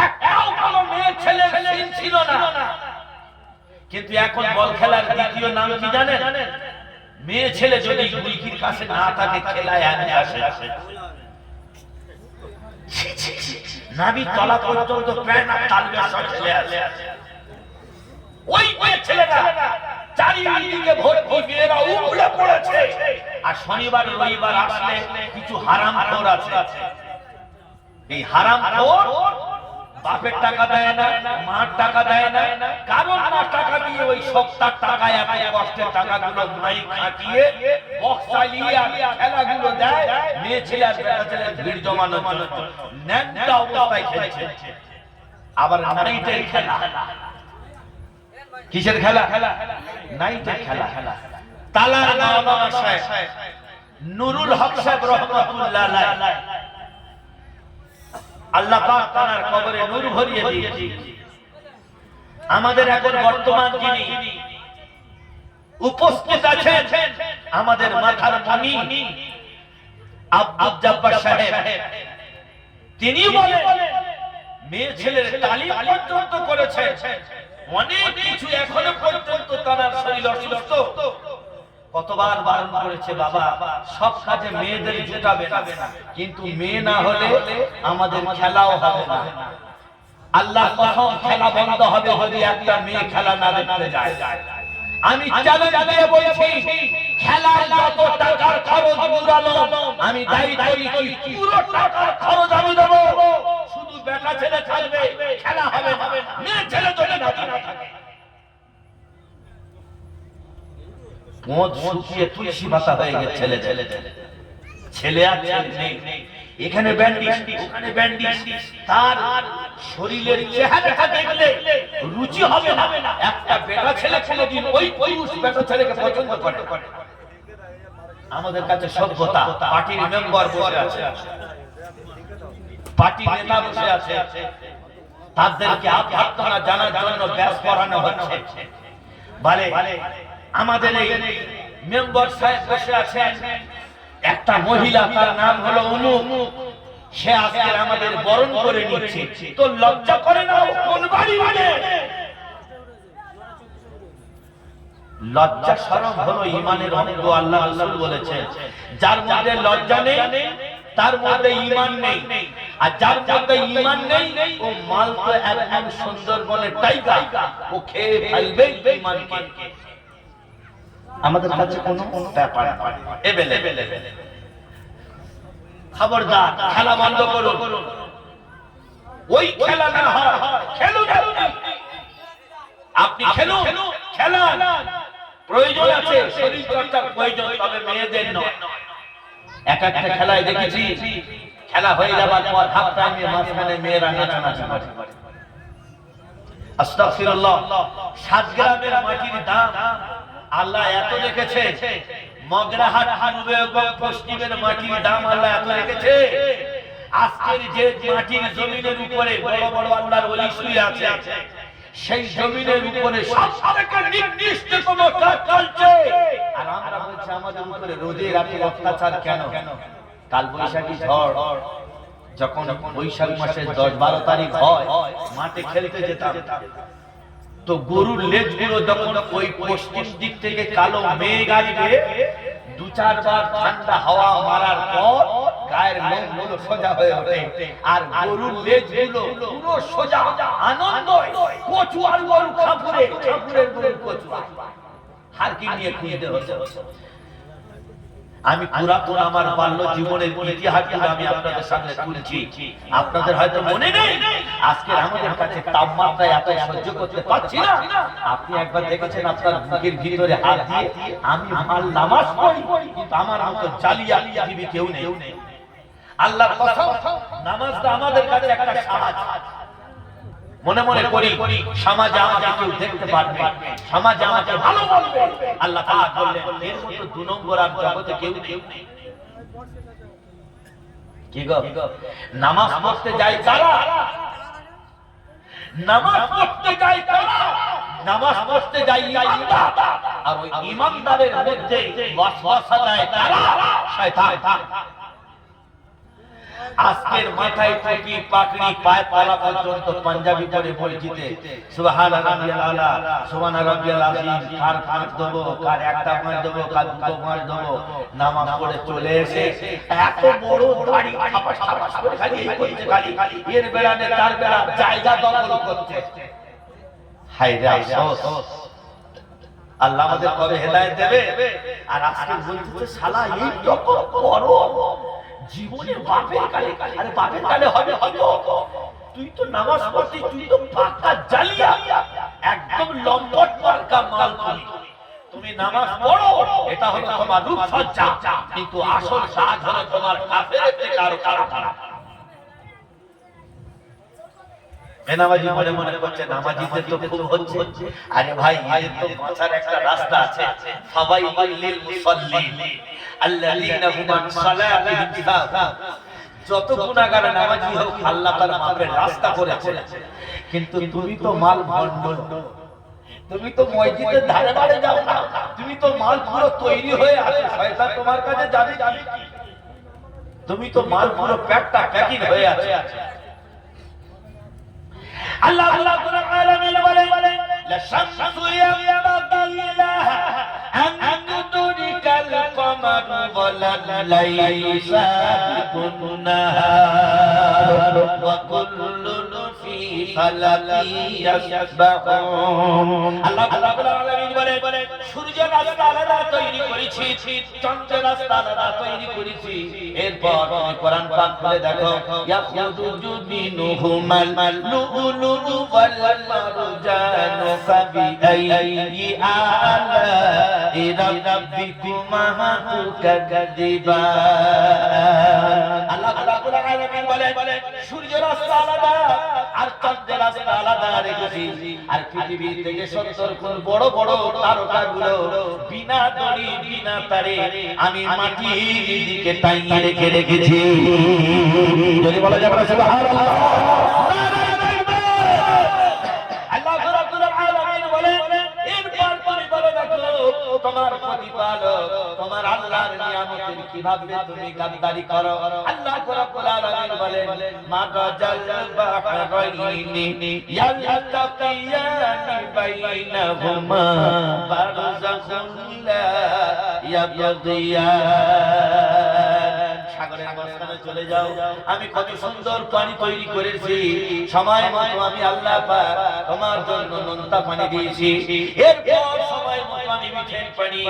একটাও কোনো মেয়ে ছেলে ছিল না। কিন্তু এখন বল খেলার দ্বিতীয় নাম কি জানেন? মেয়ে ছেলে যদি গুলকির কাছে না থাকে খেলায় আনে আসে, নাভি তলা পর্যন্ত প্যান্ট আর তালবে সব ছেলে আসে। ওই ছেলেরা চারিদিকে ভর্তি মেয়েরা উপড়ে পড়েছে। আর শনিবার রবিবার আসলে কিছু হারামখোর আছে, এই হারামখোর বাপের টাকা দেয় না, মার টাকা দেয় না, কারণ মার টাকা দিয়ে ওই সপ্তাহ টাকা এত কষ্টের টাকাগুলো মাইক খাটিয়ে বক্স চালিয়ে খেলাগুলো দেয় মেয়ে ছেলে আর বেটা ছেলে ভিড় জমানোর জন্য। ন্যাংটা অবস্থায় খেলছে। আবার নাইটের খেলা, কিসের খেলা? নাইটের খেলা। তালার মাওলানা সাহেব নুরুল হক সাহেব রহমাতুল্লাহ আলাইহি, আল্লাহ পাক তার কবরে নূর ভরিয়ে দিয়েছে। আমাদের এখন বর্তমান যিনি উপস্থিত আছেন আমাদের মাথার মনি আব্দুল জব্বার সাহেব, তিনি বলেন মেয়ে ছেলের তালিম পর্যন্ত করেছে, অনেক কিছু এখনো পর্যন্ত তার শরীর অসুস্থ, কতবার বারণ করেছে বাবা সব কাজে মেয়েদের জুটাবে না, কিন্তু মেয়ে না হলে আমাদের খেলাও হবে না। আল্লাহ কসম খেলা বন্ধ হবে যদি একটা মেয়ে খেলা না দেখতে যায়। আমি চ্যালেঞ্জ দিয়ে বলছি, খেলার যত টাকার খরচ উড়ালো আমি দায়ী করি, পুরো টাকার খরচ আমি দেব, শুধু বেটা ছেলে থাকবে, খেলা হবে না, মেয়ে ছেলে যদি না থাকে। পথ শুকিয়ে তুলসী পাতা হয়ে গেছে ছেলে ছেলে ছেলে আর নেই। এখানে ব্যান্ডিজ, ওখানে ব্যান্ডিজ, তার শরীরের চেহারাটা দেখলে রুচি হবে না। একটা বেটা ছেলে কোনদিন ওই পুরুষ বেটা ছেলেকে পছন্দ করে? আমাদের কাছে সভ্যতা, পার্টির মেম্বার বসে আছে, পার্টি নেতা বসে আছে, তাদেরকে আভ্যর্থনা জানার জন্য ব্যাস করানো হচ্ছে। বলে আমাদের এই মেম্বার সাহেব বসে আছেন, একটা মহিলা তার নাম হলো অমুক, সে আজকে আমাদের বরণ করে নিচ্ছে, তো লজ্জা করে না? কোন বাড়ি মানে? লজ্জা শরম হলো ঈমানের অঙ্গ। আল্লাহ রাসূল বলেছেন যার মধ্যে লজ্জা নেই তার মধ্যে ঈমান নেই, আর যার মধ্যে ঈমান নেই ও মাল তো একদম সুন্দরবনের টাইগার, ও খেয়ে ফেলবে ঈমানকে। আমাদের কাছে কোনো ব্যাপার এভেলেবেল। খবরদার খেলা বন্ধ করুন, ওই খেলা না হয় খেলুন, আপনি খেলুন, খেলা প্রয়োজন আছে, শরীর চর্চার প্রয়োজন, তবে মেয়েদের নয়। এক একটা খেলায় দেখেছি খেলা হয়ে যাবার পর হাফ টাইমে মাঝখানে মেয়েরা নাচানাচি করে। আস্তাগফিরুল্লাহ। 7 গ্রামের মাটির দাম আল্লাহ এত রেখেছে, মগরাহাট পূর্বে এবং পশ্চিমের মাটির দাম আল্লাহ এত রেখেছে, আজকের যে মাটির জমিনের উপরে বড় বড় আল্লাহর ওলি শুয়ে আছে, সেই জমিনের উপরে সবথেকে নিকৃষ্টতম কাজ চলছে। আর আমরা বলছি আমাদের উপরে রোজে রাতে অত্যাচার কেন? কাল বৈশাখী ঝড়, যখন বৈশাখ মাসের 10-12 তারিখ হয়, মাঠে খেলতে যেতাম, তো গরুর লেজগুলো যখন ওই পশ্চিম দিক থেকে কালো মেঘ আসবে, দু চারবার ঠান্ডা হাওয়া মারার পর গায়ের লোমগুলো সোজা হয়ে ওঠে, আর গরুর লেজগুলো পুরো সোজা, আনন্দ কচুয়ার গরু খাপুরে, খাপুরের গরু কচুয়া, হার কি নিয়ে খুঁজতে হচ্ছে। আমি পুরাতন আমার বাল্য জীবনের ইতিহাসগুলো আমি আপনাদের সামনে তুলছি, আপনাদের হয়তো মনে নেই। আজকে আমাদের কাছে তাপমাত্রা এত সহ্য করতে পারছি না। আপনি একবার দেখেছেন আপনার বুকের ভিতরে হাত দিয়ে আমি মাল নামাজ পড়ি, কিন্তু আমার মতো জালিয়া পৃথিবী কেউ নেই। আল্লাহর কসম, নামাজটা আমাদের কাছে একটা সমাজ। মনে মনে করি সমাজে আমাকে কেউ দেখতে পারবে, সমাজে আমাকে ভালো বলবে। আল্লাহ পাক বললেন এর মতো দু নম্বর আর জগতে কেউ নেই। কি গো, নামাজ পড়তে যায় কারা? নামাজ পড়তে যায় কারা? নামাজ পড়তে যায় ইমানদার, আর ওই ইমানদারের মধ্যে ওয়াসওয়াসা দেয় কারা? শয়তান। আজকের মাথায় টুপি পাগড়ি পায়ে পলা পর্যন্ত পাঞ্জাবি পরে পরিচিতে সুবহান রাব্বিয়াল আলা, সুবহান রাব্বিয়াল আযীম, কার পাঁচ দেব, কার একটা পাঁচ দেব, কার দুটো পাঁচ দেব, নামাজ পড়ে চলে এসে এত বড় দাড়ি খাপাস খাপাস করে খালি এই করছে, খালি এর বেড়ানে তার বেড়া জায়গা দখল করছে। হায় রে আফসোস, আল্লাহ আমাদের কবে হেদায়েত দেবে। আর আজকে বলতে শালা এই যত করো জীবনে বাপের কালে, আরে বাপের কালে হবে হয়তো, তুই তো নামাজ পড়তে, তুই তো পাক্কা জালিয়া, একদম লম্পট মার্কা মাল। তুমি নামাজ পড়ো, এটা হলো তোমার রূপসজ্জা, কিন্তু আসল সাজ হলো তোমার কাফেরের থেকে আরো খারাপ। বেনামাজি মনে মনে করছে নামাজিদের তো খুব হচ্ছে। আরে ভাই, এর তো বাঁচার একটা রাস্তা আছে। ফাওয়াইলুল লিল মুসাল্লিন আল্লাযীনা হুম আন সালাতিহিম সাহুন। যত গুনাহগার নামাজি হোক, আল্লাহ তাআলা মাপের রাস্তা করেছে। কিন্তু তুমি তো মাল ভণ্ড, তুমি তো মসজিদের ধারে ধারে যাও না, তুমি তো মাল পুরো তৈরি হয়ে আছে, শয়তান তোমার কাছে যাবে। তুমি তো মাল পুরো প্যাকটা প্যাকিং হয়ে আছে। আল্লাহ রাব্বুল আলামিন বলেন লা শামসু ইয়ানবাগি লাহা আন তুদরিকাল কমার ওয়ালা লাইসা বিকুন্নাহার ওয়া কুল্লুন ফি ফালাকি ইয়াসবাহুন। আল্লাহ রাব্বুল আলামিন বলেন সূর্য রাস্তা আলাদা তৈরি করেছি, চন্দ্র রাস্তা আলাদা তৈরি করেছি। এরপর তুমি কোরআন পাক খুলে দেখো, ইয়াখুদু মিনহুমাল লুলু ওয়াল মারজানু ফাবিআইয়ি আলা'i রাব্বিকুমা তুকাযিবান। আল্লাহ রাব্বুল আলামিন বলেন সূর্য রাস্তা আলাদা আর চন্দ্র রাস্তা আলাদা রেখেছি, আর পৃথিবী থেকে 70 কোণ বড় বড় তারকাগুলো বিনা দড়ি বিনা তারে আমি মাটির দিকে টাইয়ে রেখে রেখেছি। যদি বলা যায় সুবহানাল্লাহ। তোমার প্রতিপালক তোমার আল্লাহর নিয়ামতের কিভাবে তুমি গাদ্দারি করো। আল্লাহ রাব্বুল আলামিন বলেন মাগাজাল বাহরাইনি ইয়ালতাকিয়ানি বাইনাহুমা বারযাখুন লা ইয়াবগিয়ান। সাগরের মাঝখানে চলে যাও, আমি কত সুন্দর পানি তৈরি করেছি, সময় মতো আমি আল্লাহ পাক তোমার জন্য নোনতা পানি দিয়েছি, এরপর সময় মতো আমি মিঠে পানি,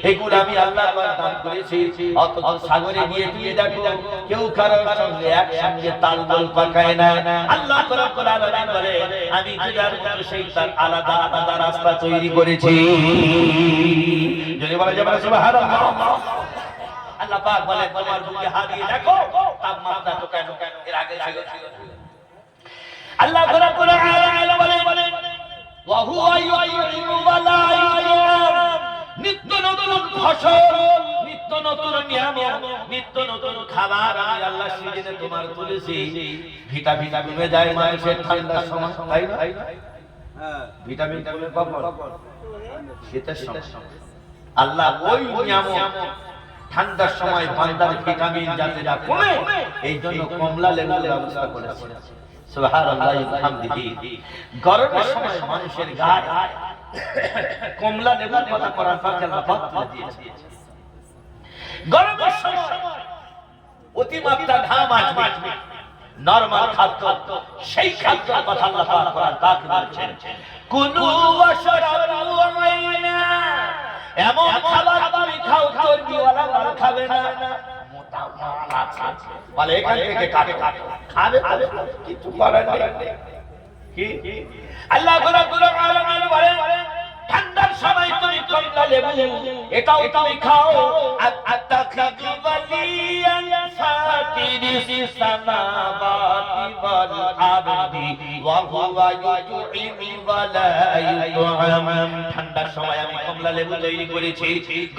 এগুলো আমি আল্লাহ পাক দান করেছি। অথচ সাগরে গিয়ে দিয়ে দেখো কেউ কারোর সঙ্গে একসঙ্গে তালগোল পাকায় না। আল্লাহ রাব্বুল আলামিন বলে আমি যার মতো সেই তার আলাদা আলাদা রাস্তা তৈরি করেছি। যদি বলা যাবে সুবহানাল্লাহ। আল্লাহ পাক বলে তোমার বুকে হাত দিয়ে দেখো তাপমাত্রা তো কেন এর আগে ছিল। আল্লাহ রাব্বুল আলামিন বলে ওয়া হুয়া ইউতিমু ওয়া লা ইউতিম। নিত্য নতুন ফসল, নিত্য নতুন নিয়ামত, নিত্য নতুন খাবার আমি আল্লাহ সিজনে তোমার তুলেছি। ভিটামিন কমে যায় মানুষের ঠান্ডার সময়, তাই না? হ্যাঁ, ভিটামিন কমে কখন? শীতের সময়। আল্লাহ ওই নিয়ামত ঠান্ডার সময় বান্দার ভিটামিন যাতে না কমে এই জন্য কমলা লেবুর ব্যবস্থা করেছে। সুবহানাল্লাহি ওয়া বিহামদিহি। গরমের সময় মানুষের গায়ে কমলা লেবুর কথা কোরআন পাক আল্লাহ পাক তুলে দিয়েছে। গরমের সময় অতিমাত্রা ঘাম আসবে, নরমাল খাদ্য, সেই খাদ্যের কথা আল্লাহ পাক কোরআন পাক বলেছেন, কুলু ওয়াশরাবু আইনা, এমন খাবার তুমি খাও চর্বিওয়ালা মাল খাবে না, মোটা মাল আছে বলে এখান থেকে কাটো খাবে কিছু করার নেই। কি আল্লাহ রাব্বুল আলামিন বলেন, ঠান্ডার সময় তুমি কমলা লেবু এটাও তুমি খাও, আত্তাকিযু ওয়ালিয়ান ফাতিরিস সামাওয়াতি ওয়াল আরদি ওয়া হুয়া ইউতি'মু ওয়া লা ইউত'আম। ঠান্ডার সময় আমি কমলা লেবু তৈরি করেছি,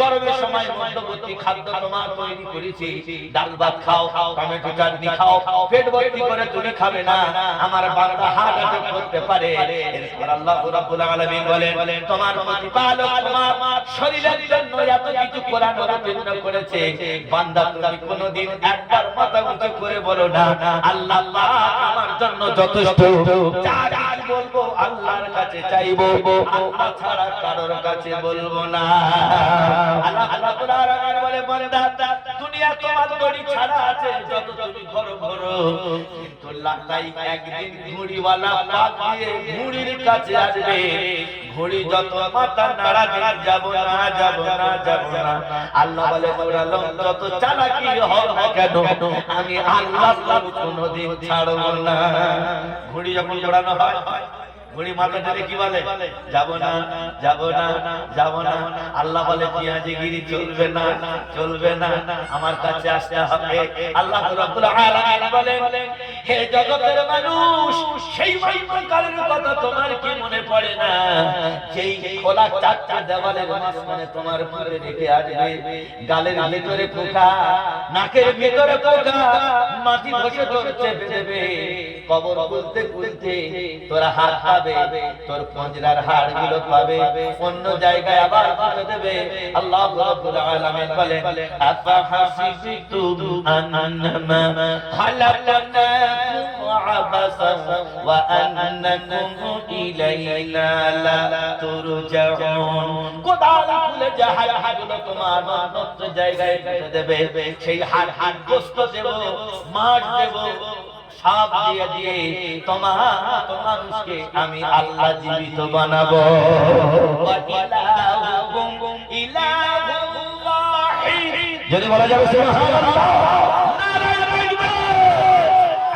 গরমের সময় মধ্যবর্তী খাদ্য তোমার তৈরি করেছি। ডাল ভাত খাও, টমেটো চাটনি খাও, পেট ভর্তি করে তুমি খাবে না, আমার বান্দা হার্ট অ্যাটাক করতে পারে। এরপর আল্লাহ রাব্বুল আলামিন বলেন, তোমার প্রতিপালক তোমার শরীরের জন্য এত কিছু কোরআন অবতীর্ণ করেছে, বান্দা তুমি কোনদিন একবার মাথা উঁচু করে বলো না আল্লাহ আমার জন্য যথেষ্ট, যা বলবো আল্লাহর কাছে চাইবো, আল্লাহ ছাড়া কারোর কাছে বলবো না। আল্লাহ রাব্বুল আলামিন বলে, বান্দা দুনিয়া তোমার গড়ি ছাড়া আছে, যত তুমি ঘর ঘর, কিন্তু লাটাই একদিন ঘুড়িওয়ালা পাক দিয়ে ঘুড়ির কাছে আসবে, ঘুড়ি যত মাথা নাড়া দিয়ে যাব না যাব না যাব না। আল্লাহ বলে, ওরালম যত চালাকি হোক না কেন আমি আল্লাহ কোনদিন ছাড়বো না। ঘুড়ি যখন ওড়ানো হয়, ঘুড়ি মাথা টেনে কি বলে, যাব না যাব না যাব না। আল্লাহ বলে, পেঁয়াজিগিরি চলবে না চলবে না, আমার কাছে আসতে হবে। আল্লাহ রাব্বুল আলামিন বলেন, হে জগতের মানুষ, সেই মধ্যকালের কথা তোমার কি মনে পড়ে না, যেই খোলা চারটা দেওয়ালের মাঝখানে তোমার মুখে রেখে আসবে, গালের ভিতরে পোকা, নাকের ভিতরে পোকা, মাটি ঘষে তোর চেপে দেবে, কবর বলতে বলতে তোরা হাত পাবে, তোর পঞ্জরার হাড় গুলো পাবে, অন্য জায়গায় আবার পাবে দেবে। আল্লাহ রাব্বুল আলামিন বলেন, আফা হাসিবতুম আন্নামা খালাকনাকুম আবাসা ওয়া আন্নাকুম ইলাইনা লা তুরজাউন। কোদাল খুলে জাহাজ গুলো তোমার মত জায়গায় পেতে দেবে, সেই হাড় গোশত দেব, মাছ দেব, সব দিয়ে দিয়ে তোমাকে আমি আল্লাহ জীবিত বানাবো। যদি বলা যাবে সুবহানাল্লাহ, নারায়ে তাকবীর।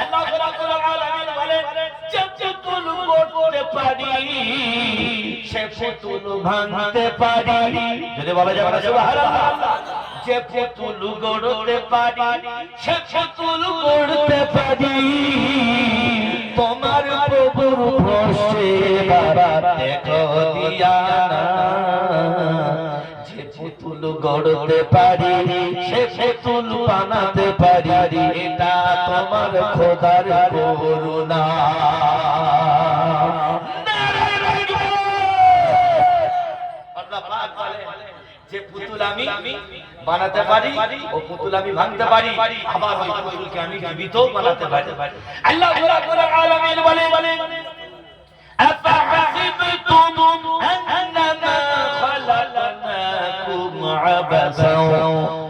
আল্লাহ রাব্বুল আলামিন বলেন, যে পুতুল গড়তে পারি সে পুতুল ভাঙতে পারি। যদি বলা যাবে সুবহানাল্লাহ, যে পুতুল গড়তে পারি সে পুতুল গড়তে পারি, তোমার প্রভুর ভরসে বাবা দেখো দিয়া না, যে পুতুল গড়তে পারি সে পুতুল বানাতে পারি, এটা তোমার খোদার করুণা। যে পুতুল আমি বানাতে পারি, ও পুতুল আমি ভাঙতে পারি, আবার ওই পুতুলকে আমি জীবিত বানাতে পারি। আল্লাহ রাব্বুল আলামিন বলেন, আফা হাসিবতুম আন্নামা খালাকনাকুম আবাসা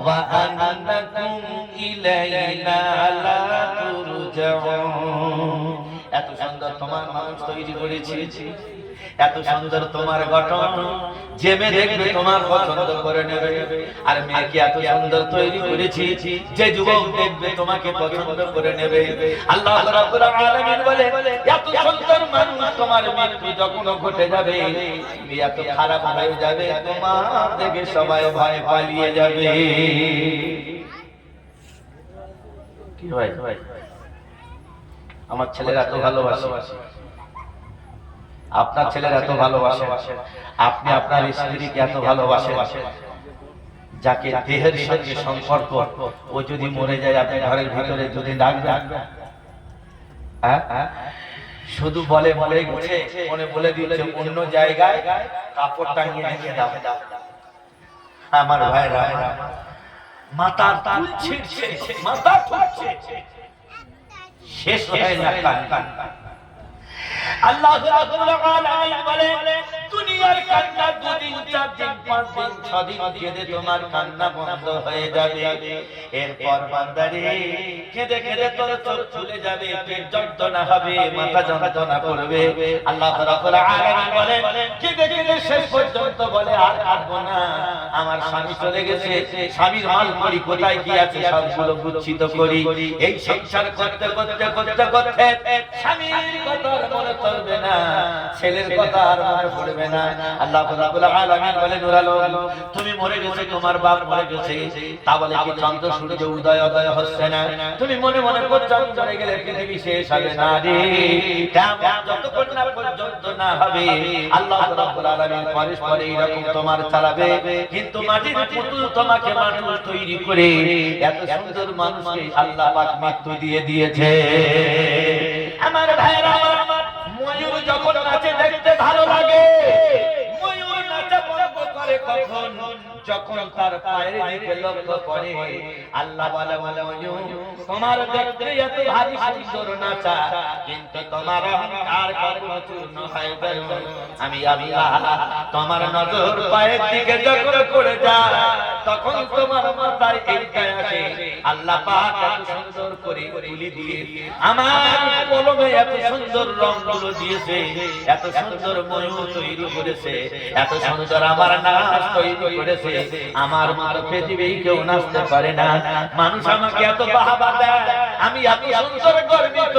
ওয়া আন্নাকুম ইলাইনা লা তুরজাউন। এত সুন্দর তোমার মানুষ তৈরি করেছি, এত সুন্দর তোমার গঠন, যে মেয়ে দেখবে তোমার পছন্দ করে নেবে। আর মেয়েকে এত সুন্দর তৈরি করেছি, যে যুবক দেখবে তোমাকে পছন্দ করে নেবে। আল্লাহ রাব্বুল আলামিন বলে, এত সুন্দর মানুষ তোমার মৃত্যু যখন ঘটে যাবে, তুমি এত খারাপ হয়ে যাবে, তোমার দেখে সবাই ভয় পালিয়ে যাবে। কি হয়, আমার ছেলেরা এত ভালোবাসে, আপনার ছেলের এত ভালোবাসে, আপনি আপনার স্ত্রীকে এত ভালোবাসেন, যাকে দেহের সঙ্গে সম্পর্ক, ও যদি মরে যায় আপনি ঘরের ভিতরে যদি ডাকবেন, শুধু বলে মরে গেছে, মনে বলে দিচ্ছে অন্য জায়গায় কাপড় টাঙিয়ে রেখে দাও। আমার ভাইরা, মাথার চুল ছিঁড়ছে, মাথা ঠুকছে, শেষ হয় না কান্না। আল্লাহ রাব্বুল আলামিন বলেন দুনিয়ার কান্না দুদিন, চার দিন, পাঁচ দিন, ছয় দিন কেঁদে তোমার কান্না বন্ধ হয়ে যাবে। এরপর বান্দারে কেঁদে কেঁদে তোর চোখ ফুলে যাবে, পেট যন্ত্রণা হবে, মাথা যন্ত্রণা করবে। আল্লাহ রাব্বুল আলামিন বলেন কেঁদে কেঁদে শেষ পর্যন্ত বলে আর কাঁদবো না, আমার স্বামী চলে গেছে, স্বামীর মাল করি কোথায় কি আছে সবগুলো গুচ্ছিত করি। এই সংসার করতে করতে করতে করতে স্বামীর কথা মনে পড়বে না, ছেলের কথা আর মনে পড়বে না। আল্লাহ রাব্বুল আলামিন বলে নূর আলম তুমি মরে গেছে, তোমার বাপ মরে গেছে, তা বলে কি চন্দ্র সূর্য উদয় উদয় হচ্ছে না? তুমি মনে মনে করছো আমি চলে গেলে পৃথিবী শেষ হবে না রে, কিয়ামত যতক্ষণ না পর্যন্ত না হবে আল্লাহ রাব্বুল আলামিন পরে এরকম তোমার চালাবে। কিন্তু মাটির পুতুল তোমাকে মানুষ তৈরি করে এত সুন্দর মানুষকে আল্লাহ পাক মৃত্যু দিয়ে দিয়েছে। আমার ভাইরা, ময়ূর যখন নাচে দেখতে ভালো লাগে। ময়ূর নাচা বন্ধ করে কখন? যখন তার পায়ের দিকে লক্ষ্য করে। আল্লাহ বলে ময়ূর তোমার দেখতে এত ভারী সুন্দর নাচা, কিন্তু তোমার অহংকার কখনো চূর্ণ হয় না। আমি আল্লাহ তোমার নজর পায়ের দিকে যখন করে যায় তখন তোমার মাথায় এইটা আসে। আল্লাহ পাক এত সুন্দর করে তুলি দিয়ে আমার কলমে এত সুন্দর রংগুলো দিয়েছে, এত সুন্দর ময়ূর তৈরি করেছে, এত সুন্দর আমার নাচ তৈরি করেছে। আমার মতো পৃথিবী কেউ নাচতে পারে না। মানুষ আমাকে এত বাহবা দেয়, আমি এত সুন্দর গর্বিত।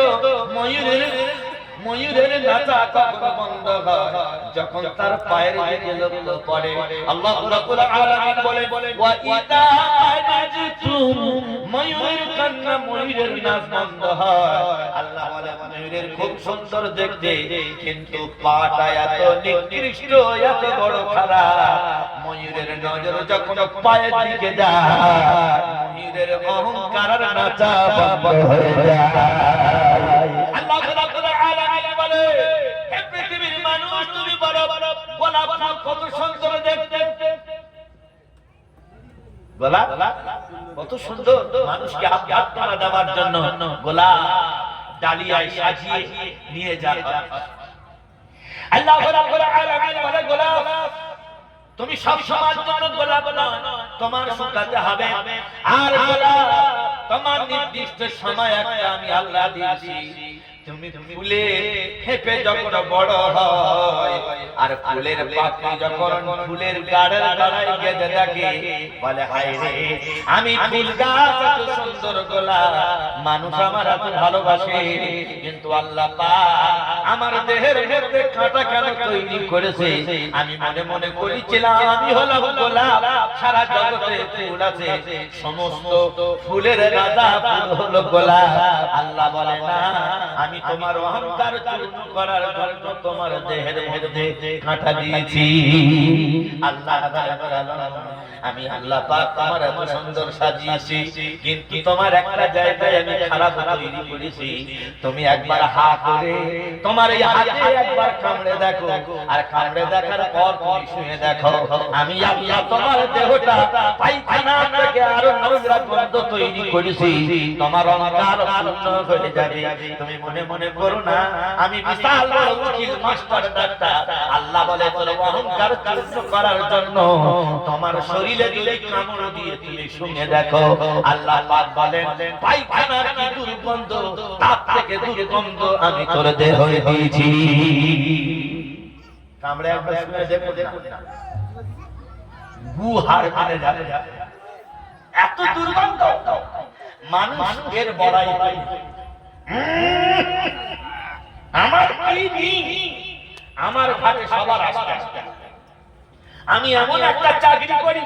ময়ূরের নাচা কখন বন্ধ হয়? যখন তার পায়ের দিকে লক্ষ্য পড়ে। আল্লাহ রাব্বুল আলামিন বলেন ওয়া ইদা নাজতুম, ময়ূরের কান্না, ময়ূরের নাচ বন্ধ হয়। আল্লাহ বলে ময়ূরের খুব সুন্দর দেখতে, কিন্তু পাটা এত নিকৃষ্ট, এত বড় খারাপ। ময়ূরের নজর যখন পায়ের দিকে যায় ময়ূরের অহংকার নাচা বন্ধ হয়ে যায়। আল্লাহ রাব্বুল আলামিন বলে হে পৃথিবীর মানুষ তুমি বলো গোলাপ ফুল কত সুন্দর দেখতে। গোলাপ কত সুন্দর, মানুষকে আপ্যায়ন দেওয়ার জন্য গোলাপ ডালিয়ায় সাজিয়ে নিয়ে যায়। আল্লাহ রাব্বুল আলামিন বলে গোলাপ তুমি সব সময় জন্য গোলাপ নয়, তোমার শুকাতে হবে। আর গোলাপ তোমার নির্দিষ্ট সময় একটা আমি আল্লাহ দিয়েছি। তুমি ফুলে হেপে যখন বড় হয় আর ফুলের পাপড়ি যখন ফুলের গাড়ের গাড়ায় গেঁথে থাকে, বলে হায় রে আমি ফুল গাছ এত সুন্দর গোলাপ, মানুষ আমার এত ভালোবাসে, কিন্তু আল্লাহ পাক আমার দেহের মধ্যে কাঁটা কেন তৈরি করেছে? আমি মনে মনে করেছিলাম আমি হলাম গোলাপ, সারা জগতে ফুল আছে, সমস্ত ফুলের রাজা ফুল হলো গোলাপ। আল্লাহ বলে না, আমি তোমার অহংকার চূর্ণ করার জন্য তোমার দেহের মধ্যে কাঁটা দিয়েছি। আল্লাহ আমি আল্লাহ পাক তোমার এত সুন্দর সাজিয়েছি, কিন্তু তোমার একটা জায়গায় আমি খারাপ তৈরি করেছি। তুমি একবার হা করে তোমার এই হাতে একবার কামড়ে দেখো, আর কামড়ে দেখার পর তুমি শুয়ে দেখো আমি আল্লাহ তোমার দেহটা পায়খানা থেকে আরো নোংরা গন্ধ তৈরি করেছি। তোমার অহংকার পূর্ণ হয়ে যাবে। তুমি মনে মনে করো না আমি বিশাল বড় উকিল, মাস্টার, ডাক্তার। আল্লাহ বলে তোর অহংকার চূর্ণ করার জন্য তোমার শরীরে যদি কামড় দিয়ে তুমি শুনে দেখো। আল্লাহ পাক বলেন পায়খানার কি দুর্গন্ধ, তার থেকে দুর্গন্ধ আমি তোর দেহে দিয়েছি। কামড়ে একবার শুনে দেখো, গু হাড় মানে যাবে, এত দুর্গন্ধ। মানুষ এর বড়াই পায়। আমার আমার ঘাটে সবার আসতে আসতে আমি এমন একটা চাকরি করি,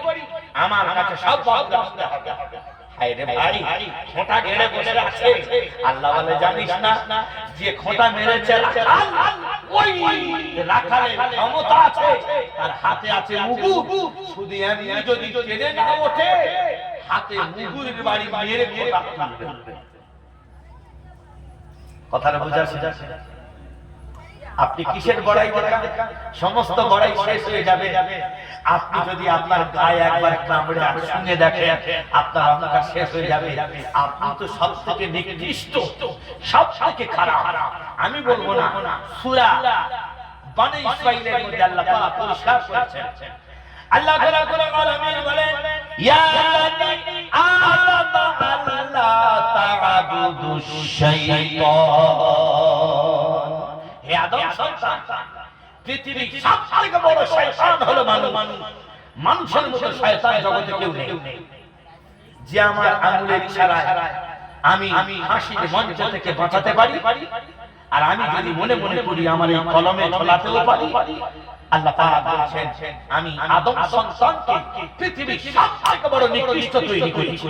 আমার কাছে সব আসতে হবে। হায় রে ভাই, খোঁটা গেড়ে বসে আছে। আল্লাহ বলে জানিস না যে খোঁটা মেরেছে রাখাল, ওই রাখালের ক্ষমতা আছে, আর হাতে আছে মুগুর। শুধু এমনি যদি টেনে না ওঠে, হাতে মুগুরের বাড়ি মেরে খোঁটা তুলবে। কথাটা বুঝাচ্ছে? আপনি কিসের বড়াই দেখান? সমস্ত বড়াই শেষ হয়ে যাবে। আপনি যদি আপনার গায়ে একবার কামড়ে শুনে দেখেন, আপনার অহংকার শেষ হয়ে যাবে। আপনি তো সব থেকে নিকৃষ্ট, সব থেকে খারাপ। আমি বলবো না, সূরা বনী ইসরাঈলের মধ্যে আল্লাহ পাক পরিষ্কার করেছেন। আল্লাহ রাব্বুল আলামিন বলেন, ইয়া বানি আদম আল্লাহ তা'বুদুশ শাইতান। হে আদম সন্তান, পৃথিবীর সবথেকে বড় শয়তান হলো মানুষ। মানুষের মতো শয়তান জগতে কেউ নেই। যে আমার আঙ্গুলের ইশারায় আমি হাসির মঞ্চ থেকে বাঁচাতে পারি, আর আমি যদি মনে মনে করি আমার এই কলমে ঝোলাতেও পারি। আল্লাহ পাক বলেন, আমি আদম সন্তানকে পৃথিবীর সবথেকে বড় নিকৃষ্ট তৈরি করেছি।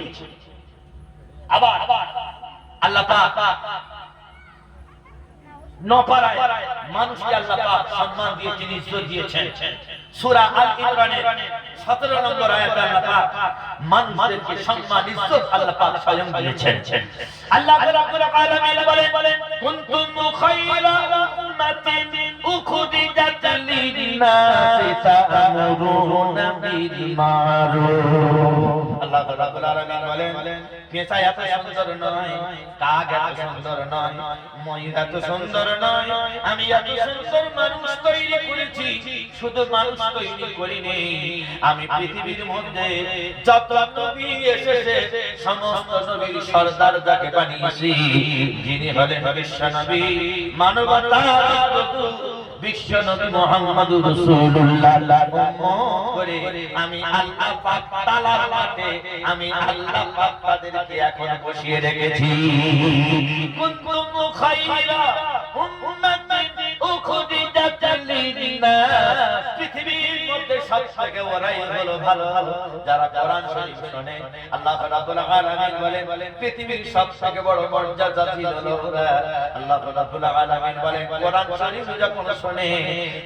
আবার আল্লাহ পাক নপাড়ায় মানুষকে আল্লাহ পাক সম্মান দিয়েছেন, ইজ্জত দিয়েছেন। সূরা আল ইমরানের 17 নম্বর আয়াতে আল্লাহ পাক মানুষদেরকে সম্মান ইজ্জত আল্লাহ পাক স্বয়ং দিয়েছেন। আল্লাহ রাব্বুল আলামিন বলেন, কুনতুম খায়রা উম্মাতিন উখরিজাত লিন-নাসি তা'মুরুনা বিল মারুফ। আল্লাহ রাব্বুল আলামিন বলেন, পেঁচা এত সুন্দর নয়, কাক এত সুন্দর নয়, ময়ূর এত সুন্দর নয়, আমি এত সুন্দর মানুষ তৈরি করেছি। শুধু মানুষ তৈরি করিনি, আমি পৃথিবীর মধ্যে যত নবী এসেছে সমস্ত নবীর সরদার যাকে বানিয়েছি, যিনি হলেন বিশ্ব নবী, মানবতার প্রভু বিশ্ব নবী মুহাম্মদুর রাসূলুল্লাহ করে আমি আল্লাহ পাক তাআলার মাঠে আমি আল্লাহ পাক তাদেরকে এখন বসিয়ে রেখেছি। কুনতুম খায়রা উম্মাতিন উখরিজাত লিন-নাস। পৃথিবীর মধ্যে সবথেকে ওরাই হলো ভালো যারা কোরআন শরীফ শোনে। আল্লাহ রাব্বুল আলামিন বলেন, পৃথিবীর সবথেকে বড় মর্যাদা ছিল ওরা। আল্লাহ রাব্বুল আলামিন বলেন, কোরআন শরীফ যখন শোনে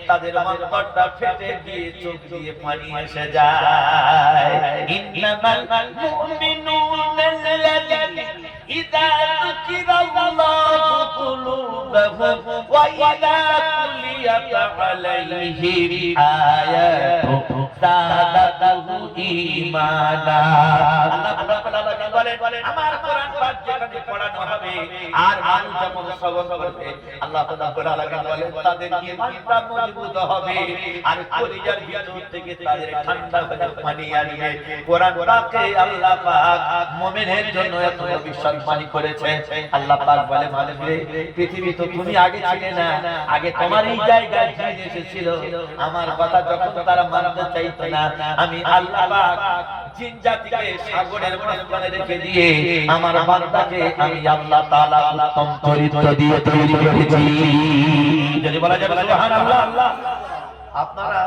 তাদের অন্তরটা ফেটে গিয়ে চোখ দিয়ে পানি এসে যায়। ইন্নামাল মুমিনুনা আল্লাযীনা ইযা যুকিরাল্লাহু কুলুবুহুম ওয়া ইযা তুলিয়াত আলাইহিম আয়াতু যাদাতুহু ঈমানা। আল্লাহ রাব্বুল আলামিন বলেন, আমার কোরআন পাক যেখানে পড়ানো হবে আর মানুষ যখন শ্রবণ করবে, আল্লাহ রাব্বুল আলামিন বলেন তাদের ঈমানটা মজবুত হবে আর কলিজার ভিতর থেকে তাদের ঠান্ডা হয়ে পানি আসবে। কোরআন পাকে আল্লাহ পাক মুমিনের জন্য এত সম্মানী করেছে। আল্লাহ পাক বলে, মানুষে পৃথিবী তো তুমি আগে ছিলে না, আগে তোমার এই জায়গায় জিন এসেছিল। আমার কথা যখন তারা মানতে চাইতো না, আমি আল্লাহ পাক জিন জাতিকে সাগরের মাঝখানে রেখে দিয়ে আমার বান্দাকে আমি আল্লাহ তাআলা উত্তম চরিত্র দিয়ে তৈরি করেছি। যদি বলা যাবে সুবহানাল্লাহ। আপনারা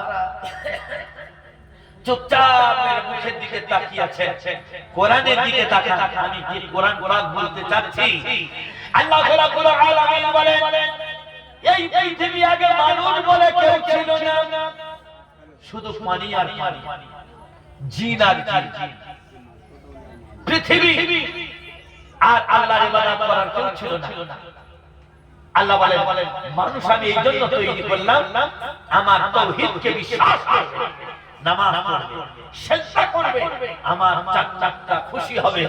চুপচাপ মুখের দিকে তাকিয়ে আছেন, কোরআনের দিকে তাকান। আমি কি কোরআন পাক বলতে চাচ্ছি? আল্লাহ রাব্বুল আলামিন বলেন, এই পৃথিবী আগে মানুষ বলে কেউ ছিল না, শুধু পানি আর পানি, জিন আর জিন। পৃথিবী আর আল্লাহর ইবাদত করার কেউ ছিল না। আল্লাহ বলেন, মানুষ আমি এই জন্য তৈরি করলাম, আমার তাওহীদকে বিশ্বাস করবে, নামাজ পড়বে, সিজদা করবে, আমার চাকটা খুশি হবে,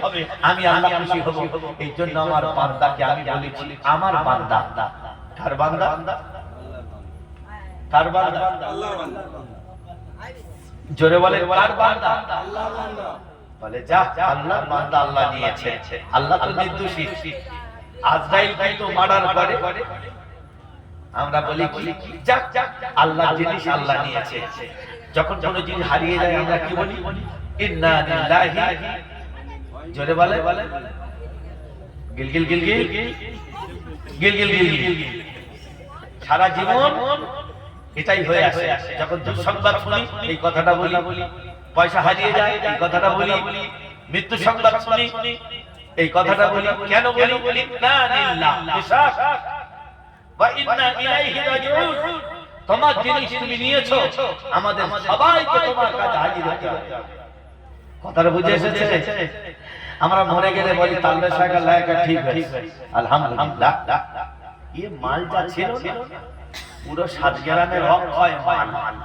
আমি আল্লাহ খুশি হব। এই জন্য আমার বান্দাকে আমি বলেছি আমার বান্দা। কার বান্দা? কার বান্দা? আল্লাহর বান্দা। জোরে বলে, কার বান্দা? আল্লাহর বান্দা। বলে, যা আল্লাহর বান্দা আল্লাহ নিয়েছে, আল্লাহ তো নির্দোষী। আজরাইল কিন্তু মার্ডার করে, আমরা বলি কি যা আল্লাহ জিনিস আল্লাহ নিয়েছে। যখন কোন জিনিস হারিয়ে যায় আমরা কি বলি? ইন্না লিল্লাহি। জোরে বলে, গিলগিল গিলগিল গিলগিল গিলগিল। সারা জীবন এটাই হয়ে আসে। যখন দুঃসংবাদ শুনি এই কথাটা বলি, পয়সা হারিয়ে যায় এই কথাটা বলি, মৃত্যু সংবাদ শুনি এই কথাটা বলি। কেন বলি? ইন্না লিল্লাহি বিশ্বাস ওয়া ইন্না ইলাইহি রাজিউন। তোমার জিনিস তুমি নিয়েছো, আমাদের সবাইকে তোমার কাছে হাজির হতে হবে। কথাটা বুঝে এসেছে? আমরা মরে গেলে বলি তালবে শাকা লায়কা ঠিক আছে, আলহামদুলিল্লাহ। এই মালটা ছিল না, পুরো 7 গ্রামের অক্ষয় মান।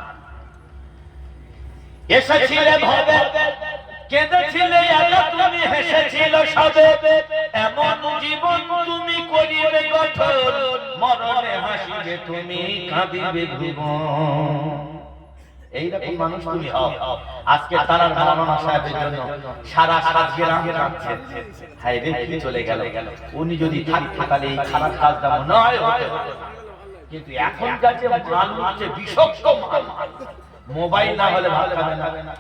এসেছিলে ভবে কেঁদেছিলে একা তুমি হেসেছিলে সবে, এমন জীবন তুমি করিবে গঠন, মরণে হাসিবে তুমি কাঁদিবে ভুবন। এইরকম মানুষ তুমি হও। আজকে তারার মাওলানা সাহেবের জন্য সারা 7 গ্রাম কাঁদছে, হায় রে কি চলে গেল। উনি যদি থাকতো তাহলে এই খারাপ কাজটা মনে হয় হতো। কিন্তু এখনকার যে মানুষ যে বিষাক্ত মোবাইল না হলে ভাত খাবে না।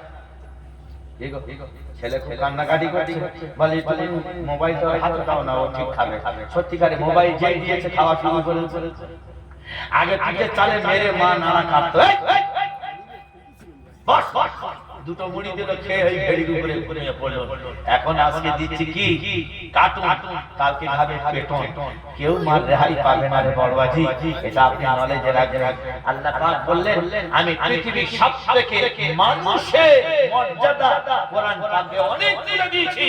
ছেলে খুব কান্নাকাটি করছে, বলে তুমি মোবাইলটা হাতে দাও না, ও ঠিক খাবে। সত্যিকারে মোবাইল যে দিয়েছে খাওয়া শুরু করেছে। আগে থেকে চালে মেরে মা নানা কাটতো, দুটো মুড়ি দিল খেয়ে হয়ে ঘেড়ির উপরে ঘুমিয়ে পড়লো। এখন আজকে দিচ্ছি কি কাটুন, কালকে খাবে পেটন। কেউ মার রেহাই পাবে না রে বড়বাজি, এটা আপনি নলেজে রাখবেন। আল্লাহ পাক বললেন আমি পৃথিবীর সবথেকে মানুষের মর্যাদা কোরআন পাকে অনেক দিয়ে দিয়েছি,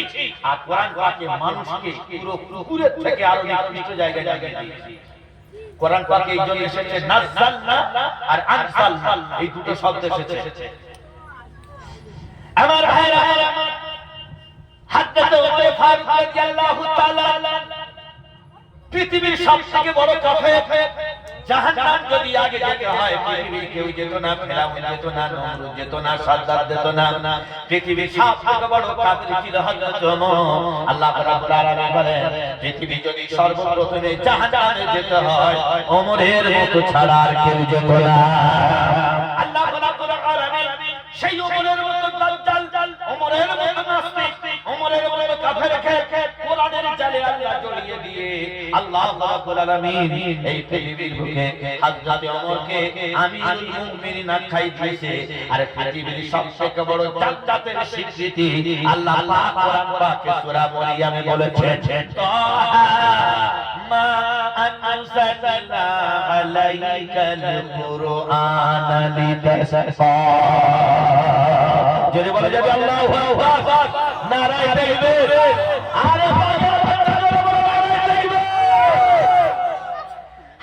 আর কোরআন পাকে মানুষকে পুরো কুকুরের থেকে আরো নিকৃষ্ট জায়গায় দিয়েছি। কোরআন পাকে এই জন্য এসেছে নাযালনা আর আনজালনা, এই দুটো শব্দ এসেছে। আমার ভাইরা, হযরত ওমর ফারুক রাদিয়াল্লাহু তাআলা পৃথিবীর সবথেকে বড় কাফের। জাহান্নাম যদি আগে যেতে হয় পৃথিবীর কেউ যেত না, ফেরাউন যেত না, নমরুদ যেত না, সাদ্দাত যেত না। পৃথিবীর সবথেকে বড় কাফের ছিল হযরত ওমর। আল্লাহ রাব্বুল আলামিন বলেন পৃথিবী যদি সর্বপ্রথমে জাহান্নামে যেতে হয় ওমরের মতো ছাড়া আর কেউ যেত না। আল্লাহ রাব্বুল আলামিন সেই ওমরের মতো দাজ্জাল, ওমরের মতো নাস্তিক, ওমরের মতো কাফেরকে কোরআনের জালে আল্লাহ জড়িয়ে দিয়ে আল্লাহ রাব্বুল আলামিন এই পৃথিবীর বুকে হযরত ওমরকে আমিরুল মুমিনিন আখ্যাই দিয়েছে। আর পৃথিবীর সবথেকে বড় জান্নাতের স্বীকৃতি আল্লাহ পাক কোরআন পাকে সূরা মরিয়মে বলেছেন, মা আনজালনা আলাইকাল কুরআনা লিতাশকা। যদি বলা যাবে আল্লাহু আকবার, নারায়ে তাকবীর। আরে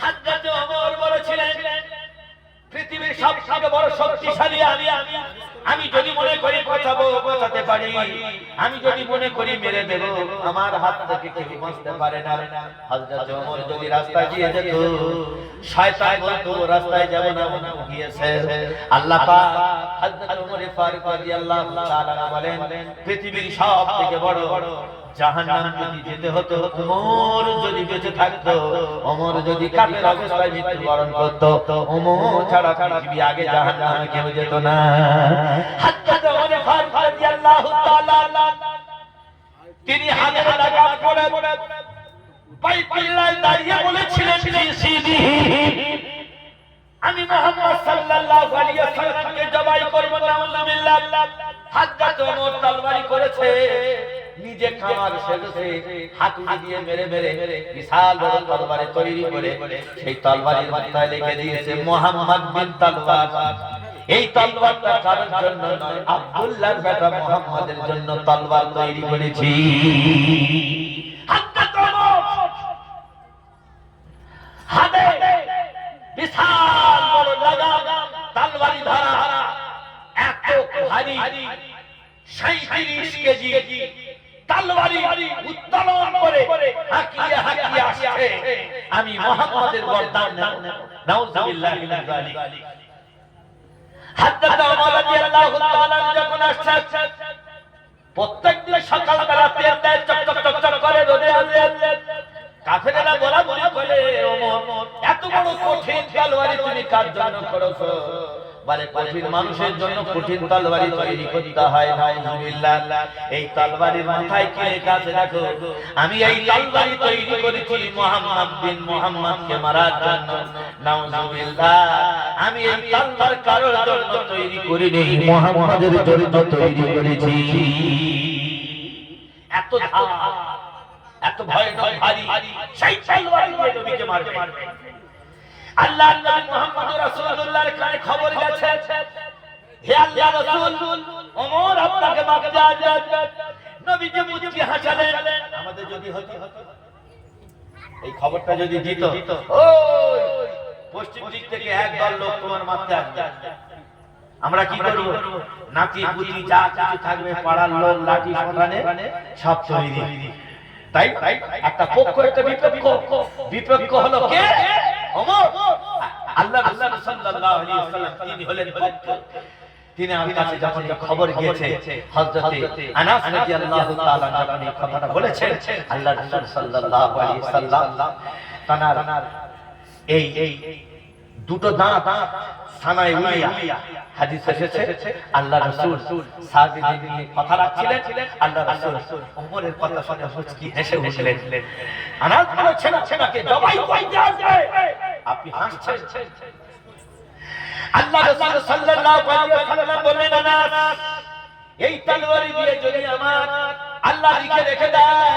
হযরত ওমর বলেছিলেন পৃথিবীর সবথেকে বড় শক্তিশালী আমি যদি মনে করি কথা বোঝাতে পারি, আমি যদি মনে করি মেরে দেব, আমার হাত থেকে কেউ বাঁচতে পারে না। হযরত ওমর যদি রাস্তায় গিয়ে যেত, শয়তান বলতো রাস্তায় যাব না, গিয়েছে। আল্লাহ পাক হযরত ওমর ফারুক রাদিয়াল্লাহু তাআলা বলেন পৃথিবীর সবথেকে বড় জাহান্নাম যদি যেতে হতো, ওমর যদি বেঁচে থাকতো, ওমর যদি কাফের অবস্থায় মৃত্যুবরণ করতো, ওমর ছাড়া পৃথিবী আগে জাহান্নামে কেউ যেত না। হযরত ওমর ফারুক রাদিয়াল্লাহু তাআলা তিনি হাতের লাগাম পড়ে বাইতুল্লাহ দাঁড়িয়ে বলেছিলেন, আমি মুহাম্মদ সাল্লাল্লাহু আলাইহি ওয়াসাল্লামকে জবাই করব না। আলহামদুলিল্লাহ হযরত ওমর তলবারি করেছে, নিজে কামার সেজেছে, হাতুড়ি দিয়ে মেরে বিশাল বড় তরবারি তৈরি করে সেই তরবারির মাথায় লিখে দিয়েছে মুহাম্মদ বিন তলওয়ার। এই তলওয়ারটা কারোর জন্য নয়, আব্দুল্লাহর বেটা মুহাম্মাদের জন্য তলওয়ার তৈরি করেছি। হযরত ওমর হাতে বিশাল বড় লাগাম তলবারি ধরা, এত ভারী 37 কেজি তলবারি উত্তোলন করে হাকিয়ে আসছে। আমি মুহাম্মাদের গর্দান নাউজুবিল্লাহ মিন যালিক। হযরত ওমর রাদিয়াল্লাহু তাআলা যখন আসছে, প্রত্যেকদিন সকালবেলা তেল দেয়, চকচক করে রোদে কাফেরেরা বলাবলি করে, ওমর এত বড় কঠিন তলবারি তুমি কার জন্য করেছো? বলে কঠিন মানুষের জন্য কঠিন তলবারি তৈরি করতে হয়। নাউজুবিল্লাহ। এই তলবারির মাথায় কি লেখা আছে দেখো, আমি এই তলবারি তৈরি করেছি মুহাম্মদ বিন মুহাম্মদকে মারার জন্য। নাউজুবিল্লাহ। আমি এই তলবার কারোর জন্য তৈরি করিনি, মুহাম্মদের জন্য তৈরি করেছি। এত ধার, এত ভয়ানক ভারী সেই তলবারি দিয়ে নবীকে মারবে। আল্লাহর নবী মুহাম্মদ রাসূলুল্লাহর কাছে খবর গেছে, হে আল্লাহর রাসূল, ওমর আপনাকে মারতে আসবে। নবীজি মুচকি হাসলেন। আমাদের যদি হতো, এই খবরটা যদি দিত, ওই পশ্চিম দিক থেকে একদল লোক তোমার মারতে আসবে। আমরা কি করব? নাতি পুতি যা কিছু থাকবে পাড়ার লোক লাঠি শটানে সব তৈরি। তাই একটা পক্ষ একটা বিপক্ষ হলো কে? ওমর। আল্লাহ রাসূল সাল্লাল্লাহু আলাইহি ওয়াসাল্লাম তিনি হলেন পক্ষ। তিনি আমার কাছে যখন এই খবর গিয়েছে, হযরতে আনাস রাদিয়াল্লাহু তাআলা যখন এই কথাটা বলেছেন, আল্লাহ রাসূল সাল্লাল্লাহু আলাইহি ওয়াসাল্লাম তানার এই দুটো দাঁত সানায়ে উলিয়া হাদিস এসেছে, আল্লাহ রাসূল সাহাবীদের নিয়ে কথা রাখছিলেন। আল্লাহ রাসূল ওমরের কথা শুনে মুচকি হেসে উঠলেন। আনাস বলেছেন, আপনাকে জবাই করতে আসবে, আপনি হাসছেন। আল্লাহ রাসূল সাল্লাল্লাহু আলাইহি ওয়াসাল্লাম বললেন, আনাস এই তলোয়ারি দিয়ে যদি আমার আল্লাহ লিখে রেখে দেয়,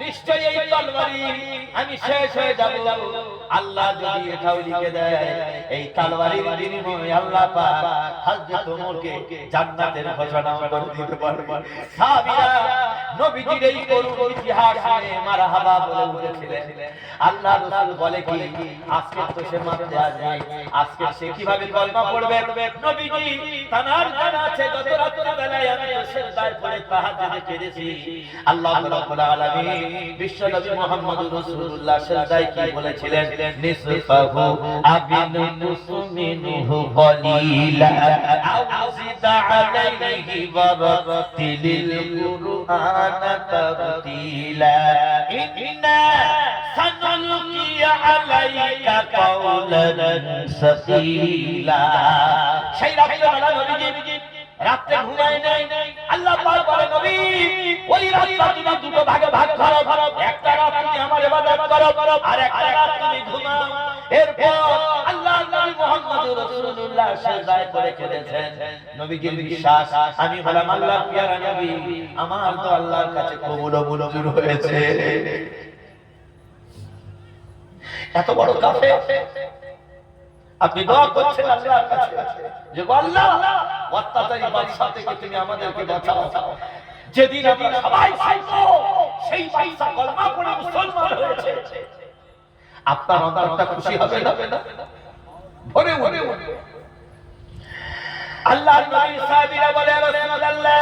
নিশ্চয়ই এই তলোয়ারি আমি শেষ হয়ে যাব। আল্লাহ যদি এটাও লিখে দেয়, এই তলোয়ারির বিনিময়ে আল্লাহ পাক হযরত ওমরকে জান্নাতের ঘোষণা করে দিতে পারবেন। সাহাবীরা নবীজির এই করুণ ইতিহাস শুনে মারহাবা বলে উঠেছিলেন। আল্লাহ রাসূল বলে কি, আজকে তো সে মারতে আসবে, আজকে সে কিভাবে কলমা পড়বে? নবীজি তানার জানা আছে গত রাতের বেলায় আমি সিজদায় পড়ে তাহাজ্জুদে কেঁদেছি। আল্লাহ রাব্বুল আলামিন বিশ্বনবী মুহাম্মদুর রাসূলুল্লাহ সিজদায় কি বলেছিলেন? নিসফাহু আবিন মুসমিনহু কলিলা আউজিদ আলাইহি ওয়া রাতিলিল কুরআনা তারতিলা ইন্না সানুলকি আলাইকা কাওলান সাকিলা। সেই রাতের বেলা নবীজি রাতে ঘুমায় নাই। আল্লাহ পাক বলে, নবী ওই রাতটা তুমি দুটো ভাগে ভাগ করো, একটা রাত তুমি আমার ইবাদত করো আর একটা রাত তুমি ঘুমাও। এরপর আল্লাহ নবী মুহাম্মদুর রাসূলুল্লাহ সিজদায় পড়ে কেঁদেছেন। নবীজির বিশ্বাস, আমি হলাম আল্লাহর পেয়ারা নবী, আমার তো আল্লাহর কাছে কবুল হয়েছে। এত বড় কাফের আপনি দোয়া করছেন আল্লাহর কাছে যে আল্লাহ অত্যাচারী বাদশা থেকে তুমি আমাদেরকে বাঁচাও। যেদিন আমরা সবাই চাইবো সেই বাদশা কলমা পড়ে মুসলমান হয়েছে, আপনার অন্তরটা খুশি হবে না? ভরে ভরে আল্লাহর নবী সাহাবীরা বলে, রাসূলুল্লাহ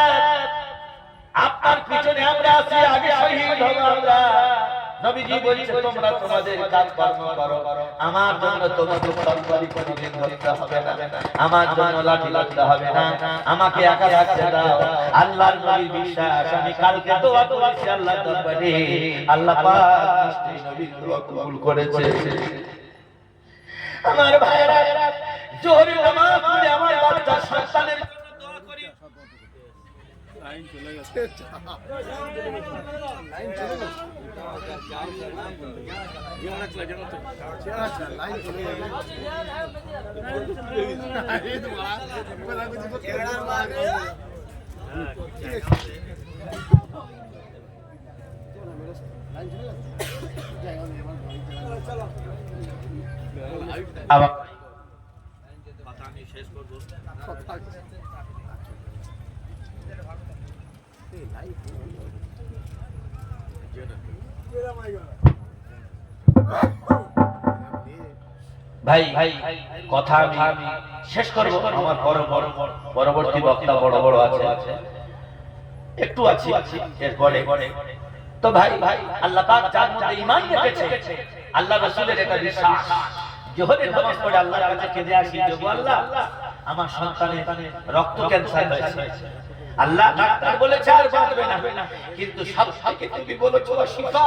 আপনার পিছনে আমরা আছি, আগে শহীদ হব আমরা। নবীজি বলছে, তোমরা তোমাদের কাজ কর্ম করো, আমার জন্য তোমাদের তরবারি কোনদিন ধরতে হবে না, আমার জন্য লাঠি লাগতে হবে না, আমাকে একা থাকতে দাও। আল্লাহর নবীর বিশ্বাস, আমি কালকে দোয়া করেছি আল্লাহর দরবারে, আল্লাহ পাক নিশ্চয়ই নবীর দোয়া কবুল করেছে। আমার ভাইরা, জোহরের নামাজ পড়ে আমার বাচ্চা সন্তানের দোয়া করি। লাইন চলে গেছে, লাইন চলে গেছে। আবার কথা আমি শেষ করবো। ভাই কথা আমি শেষ করবো। আমার পরবর্তী বক্তা বড় বড় আছে, একটু আছি এরপরে। তো ভাই আল্লাহ পাক যার মধ্যে ঈমান রেখেছে, আল্লাহ রাসূলের এটা বিশ্বাস, জোহরের নামাজ পড়ে আল্লাহর কাছে কেঁদে আসি যে আল্লাহ আমার সন্তানের রক্ত ক্যান্সার হয়েছে, আল্লাহ ডাক্তার বলেছে আর বাঁচবে না, কিন্তু সবথেকে তুমি বলেছো শিফা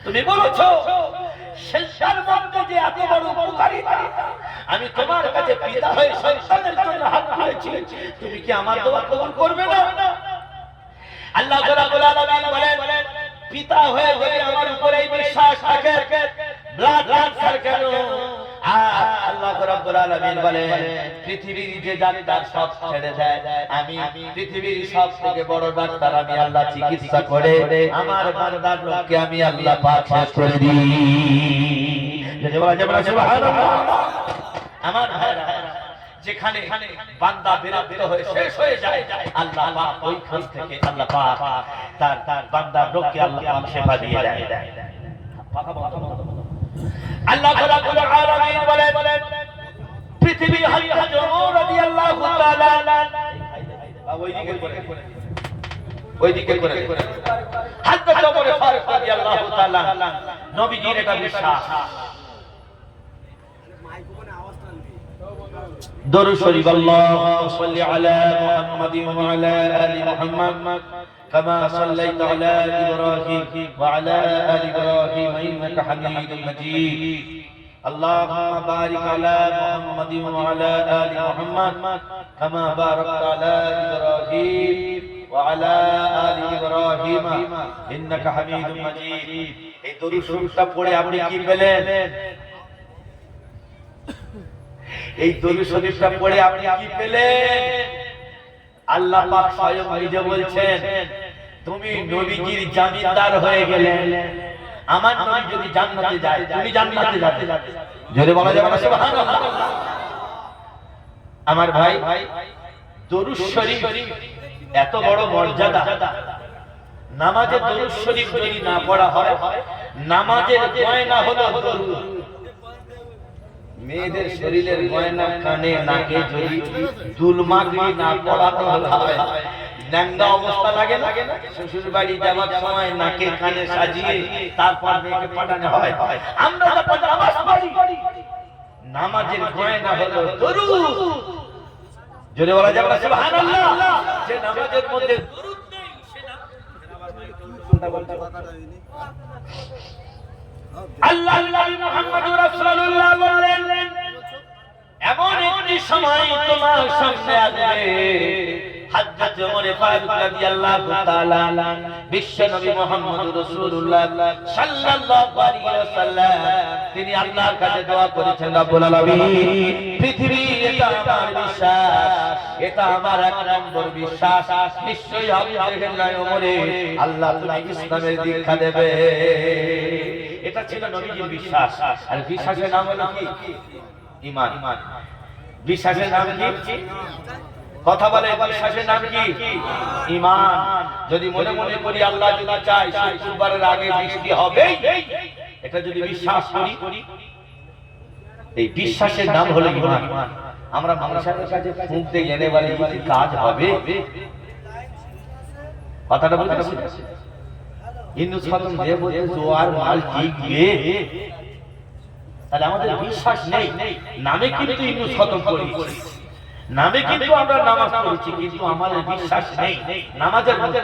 তুমি বলেছো শেষের মধ্যে যে এত বড় উপকারিতা, আমি তোমার কাছে পিতা হয়ে সন্তানের জন্য হাত তুলেছি, তুমি কি আমার দোয়া কবুল করবে না? আল্লাহ রাব্বুল আলামিন বলেন, পিতা হয়ে যদি আমার উপরে বিশ্বাস থাকে, ব্লাড ক্যান্সার কেন? আল্লাহ রাব্বুল আলামিন বলেন, পৃথিবীর যে ডাক্তার সব ছেড়ে দেয়, আমি পৃথিবীর সবথেকে বড় ডাক্তার, আমি আল্লাহ চিকিৎসা করে আমার বান্দার রোগকে আমি আল্লাহ পাক শেষ করে দিই। সুবহানাল্লাহ। আমার ভাইরা, যেখানে বান্দা বিরক্ত হয়ে শেষ হয়ে যায়, আল্লাহ পাক ওইখান থেকে আল্লাহ পাক তার বান্দার রোগকে আল্লাহ পাক শেফা দিয়ে দেয়। আল্লাহ রাব্বুল আলামিন বলেন পৃথিবীর হযরত ওমর রাদিয়াল্লাহু তাআলা ওইদিকে করে হযরত ওমর ফারুক রাদিয়াল্লাহু তাআলা নবীজির এটা বিশ্বাস। দরুদ শরীফ আল্লাহুম্মা সাল্লি আলা মুহাম্মাদিন ওয়া আলা আলি মুহাম্মাদ কামা সাল্লাইতা আলা ইব্রাহিম ওয়া আলা আলি ইব্রাহিম ইন্নাকা হামিদুম মাজিদ। اللهم بارك على محمد وعلى آل محمد كما باركت على إبراهيم وعلى آل إبراهيم إنك حميد مجيد। এই দরুদ শরীফটা পড়ে আপনি কি পেলেন? এই দরুদ শরীফটা পড়ে আপনি কি পেলেন? আল্লাহ পাক স্বয়ং নিজে বলছেন তুমি নবীজির জামিনদার হয়ে গেলে। আমার নবী যদি জান্নাতে যায় তুমি জান্নাতে যাবে, জোরে বলা যাবে না সুবহানাল্লাহ। আমার ভাই দরুদ শরীফ এত বড় মর্যাদা, নামাজে দরুদ শরীফ যদি না পড়া হয় নামাজের গয়না হলো দরুদ। মেয়েদের শরীরের গয়না কানে নাকে যদি দুলমাগরি না পড়ানো হয় ন্যাংরা অবস্থা লাগে না? শ্বশুর বাড়ি যাওয়ার সময় নাকে কানে সাজিয়ে তারপর মেয়েকে পাঠানো হয়। আমরা যখন নামাজ পড়ি নামাজের গয়না হলো দরুদ। জোরে বলা যাবে না সুবহানাল্লাহ। যে নামাজের মধ্যে দরুদ নেই সে আল্লাহ নবী মুহাম্মদুর রাসূলুল্লাহ বলেন এমন একটি সময় তোমার সামনে আসবে হযরত ওমর ফারুক রাদিয়াল্লাহু তাআলা বিশ্ব নবী মুহাম্মদুর রাসূলুল্লাহ সাল্লাল্লাহু আলাইহি ওয়াসাল্লাম তিনি আল্লাহর কাছে দোয়া করেছেন রব্বুল আলামিন পৃথিবী এটা আমার বিশ্বাস, এটা আমার এক নম্বর বিশ্বাস নিশ্চয়ই আমি দেখেন ওমরে আল্লাহ তুমি ইসলামের দীক্ষা দেবে। এটা ছিল নবীজির বিশ্বাস। আর বিশ্বাসের নাম হলো কি? ঈমান। বিশ্বাসের নাম কি? কথা বলে বিশ্বাসের নাম কি? ঈমান। যদি মনে মনে করি আল্লাহ যদি চায় শুক্রবারের আগে বৃষ্টি হবে, এটা যদি বিশ্বাস করি, এই বিশ্বাসের নাম হলো ঈমান। আমরা মানুষের কাছে ফুঁক দিয়ে জেনে বলি কি কাজ হবে, কথাটা বুঝতে ইন্নুস খতম দিয়ে বলে জোয়ার মাল জিগবে, তাহলে আমাদের বিশ্বাস নেই। নামে কিন্তু ইন্নুস খতম করেছি, নামে কিন্তু আমরা নামাজ পড়ছি, কিন্তু আমাদের বিশ্বাস নেই নামাজের মধ্যে।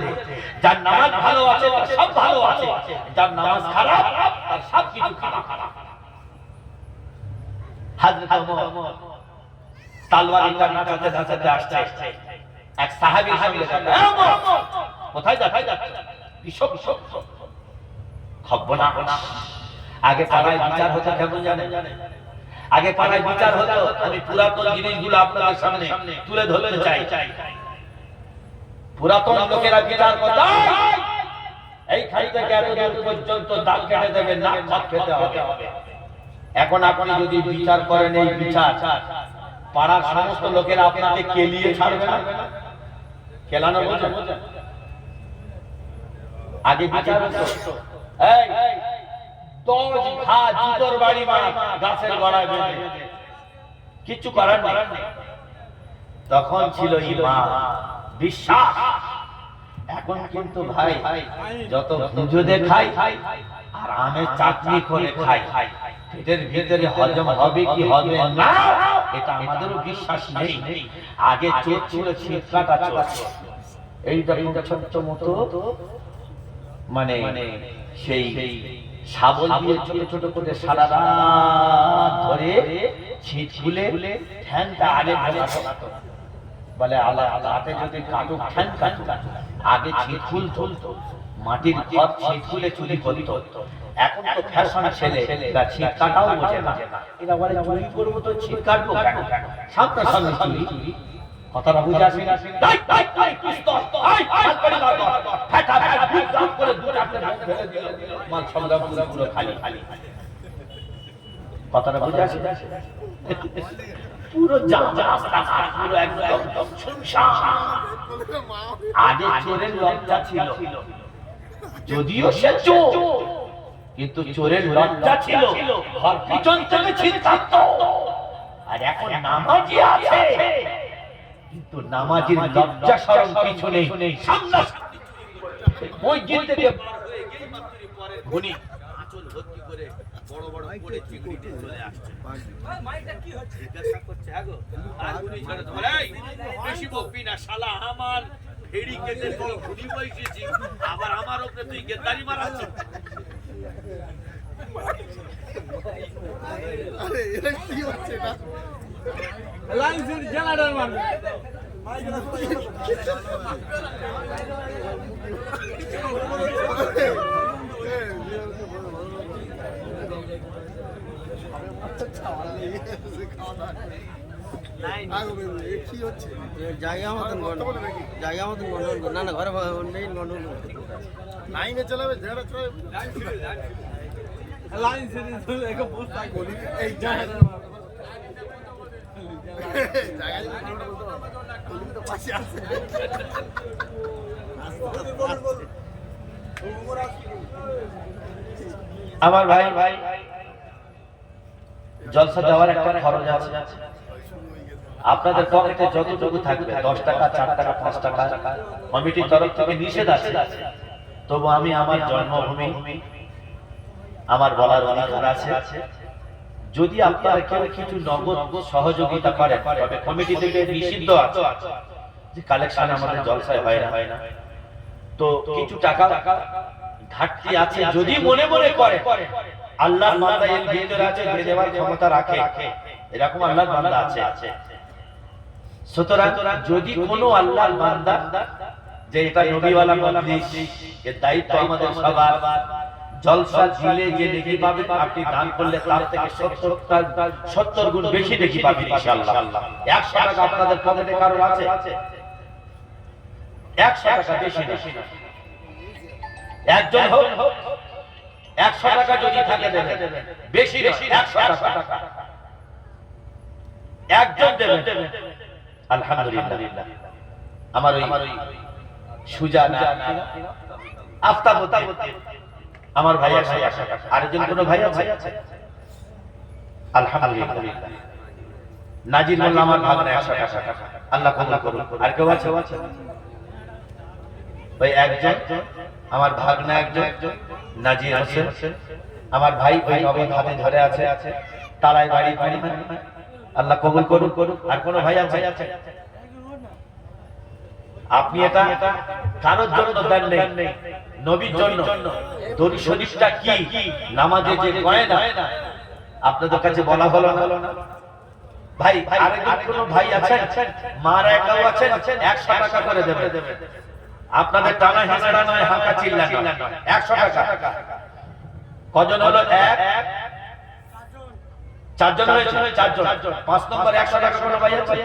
যার নামাজ ভালো আছে তার সব ভালো আছে, যার নামাজ খারাপ তার সব কিছু খারাপ। হযরত ওমর তলোয়ার নাচাতে নাচাতে আসছে, এক সাহাবীর সঙ্গে কোথায় যাচ্ছে? বিশপ খবর না। আগে পাড়ায় বিচার হতো কেমন জানেন? আগে পাড়ায় বিচার হতো, আমি পুরাতন জিনিসগুলো আপনাদের সামনে তুলে ধরতে চাই। পুরাতন লোকেরা বিচার করত এইখান থেকে এত দূর পর্যন্ত দাঁত কেটে দেবে, নাক ভাত খেতে হবে। এখন আপনি যদি বিচার করেন এই বিচার পাড়ার সমস্ত লোকেরা আপনাকে কেলিয়ে ছাড়বে না? কেলানো বোঝেন? আগে বিচার হতো এই দজ খা জুতোর বাড়ি মার গাছের গোড়ায় বেঁধে, কিছু করার নেই। তখন ছিল ঈমান, বিশ্বাস। এখন কিন্তু ভাই যত গুঁজোদে খাই আর আমের চাটনি করে খাই, পেটের ভিতরে হজম হবে কি হবে না এটা আমাদেরও বিশ্বাস নেই। আগে চোর ছিল ছিটকাটা চোর, এইটা ছোট্ট মতো মানে সেই শাবল দিয়ে ছোট ছোট করে সারা রাত ধরে ছিট খুলে ঠ্যাংটা আগে ঢোকাতো, বলে আল্লাহ হাতে যদি কাটুক ঠ্যাং কাটুক। আগে ছিট খুলতো, মাটির ঘর ছিট খুলে চুরি করতো। এখন তো ফ্যাশন ছেলে এরা ছিট কাটাও বোঝে না, এরা বলে চুরি করবো তো ছিট কাটবো কেন? সামনে সামনে চুরি। কথাটা বুঝে আসে? পিস্তল হাত করে মারতো, ফাটা ফাটা বুক জাম করে দুটো আপনি মুখ ফেলে দিল, মাল সংগ্রাম পুরো খালি খালি। কথাটা বুঝে আসে? পুরো জাম রাস্তা পুরো একদম শুনশান। আগে চোরের লজ্জা ছিল, যদিও সে চোর কিন্তু চোরের লজ্জা ছিল, ঘর পিছন থেকে ছিনতাতো। আর এখন নামাজি আছে, কিন্তু নামাজির লজ্জা শরম কিছু নেই। সামনাসামনি মসজিদ থেকে গুনি আঁচল ভর্তি করে বড় বড় করে চিংড়ি চলে আসছে। মাইটা কি হচ্ছে জিজ্ঞাসা করছে, হ্যাঁ গো আর গুনি ছেড়ে দাও। এই বেশি বকবি না শালা, আমার ফেড়ি কেটে তুই গুনি বইছিস, আবার আমার উপরে তুই গেদ্দারি মারাচ্ছ। আরে এটা কি হচ্ছে না? লাইনসের জেনারেটর মারবে। কি হচ্ছে? জায়গা মতন গন্ডগোল, জায়গা মতন গন্ডগোল। না না ঘরে নেই গন্ডগোল। লাইনে চালাবে, যেটা চালাবে লাইন সেদিন একটা পোস্ট আই বলি এই জায়গা জায়গা যদি ভালো বলতে পারো তুমি তো পাশে আছে। আমার ভাই ভাই জলসা দেওয়ার একটা খরচ আছে। আপনাদের পকেটে যতটুকু থাকবে 10 টাকা, 4 টাকা, 5 টাকা কমিটির তরফ থেকে নিষেধ আছে, তবু আমি আমার জন্মভূমি, আমার বলার অধিকার আছে। যদি আপনারা কেউ কিছু নগদ সহযোগিতা করেন, তবে কমিটি থেকে নিষিদ্ধ আছে যে কালেকশন আমাদের জলসায় হয় না। তো কিছু টাকা ঘাটতি আছে, যদি মনে মনে করে আল্লাহর বান্দা এর ভিতরে আছে, যে দেওয়ার ক্ষমতা রাখে, এরকম আল্লাহর বান্দা আছে। সুতরাং যদি কোনো আল্লাহর বান্দা, যে এটা নবীওয়ালা মজলিস, এর দায়িত্ব আমাদের সবার, জলসা দিলে যে নেকি পাবেন, আপনি দান করলে তার থেকে 70 গুণ বেশি নেকি পাবেন ইনশাআল্লাহ। 100 টাকা আপনাদের পকেটে কারোর আছে? 100 টাকা বেশি না, একজন হোক 100 টাকা যদি থাকে দেবেন, বেশি না 100 টাকা একজন দেবেন। আলহামদুলিল্লাহ। আমার ওই সুজা না আফতাব আমার ভাই আছে, আরেকজন কোন ভাই আছে? আলহামদুলিল্লাহ। নাজির মোল্লা আমার ভাগনা 100 টাকা, আল্লাহ কবুল করুন। আর কেউ আছে? ওই একজন আমার ভাগনা, একজন নাজির হোসেন আমার ভাই, ওই নগদ হাতে ধরে আছে, তারাই বাড়ি, আল্লাহ কবুল করুন। আর কোন ভাই আছে? আপনি এটা কারোর জন্য দেন নেই, নবীর জন্য। দরুদ শরীফটা কি, নামাজে যে কয় না, আপনাদের কাছে বলা হলো না ভাই। আরেকজন কোন ভাই আছেন, মারা একাও আছেন, 100 টাকা করে দেবে। আপনাদের টানা হিসেবে নয়, হাঁকা চিল্লা নয়, 100 টাকা। কজন হলো? 1 4 জন হয়েছে, 4 জন। 5 নম্বর 100 টাকা কোন ভাই আছে?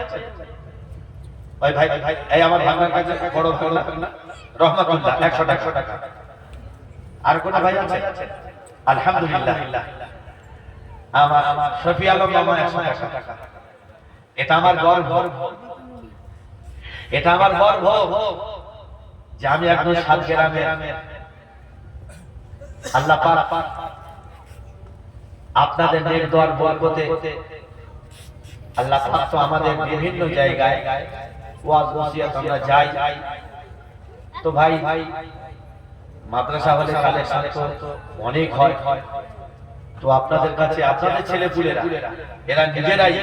ওই ভাই এই আমার ভাগনার কাছে বড় না রহমাতুল্লাহ 100 টাকা। আর কোন ভাই আছে? আলহামদুলিল্লাহ। আমার শফি আলম মামা 100 টাকা। এটা আমার গর্ব, এটা আমার গর্ব যে আমি একজন সাতগ্রামের আল্লাহ পাক আপনাদের নেক দোয়ার বরকতে আল্লাহ পাক তো আমাদের বিভিন্ন জায়গায় ওয়াজ ওসিয়ত আমরা যাই। তো ভাই মাদ্রাসা হলে কালেকশন তো অনেক হয়। তো আপনাদের কাছে আপনাদের ছেলেপুলেরা এরা নিজেরাই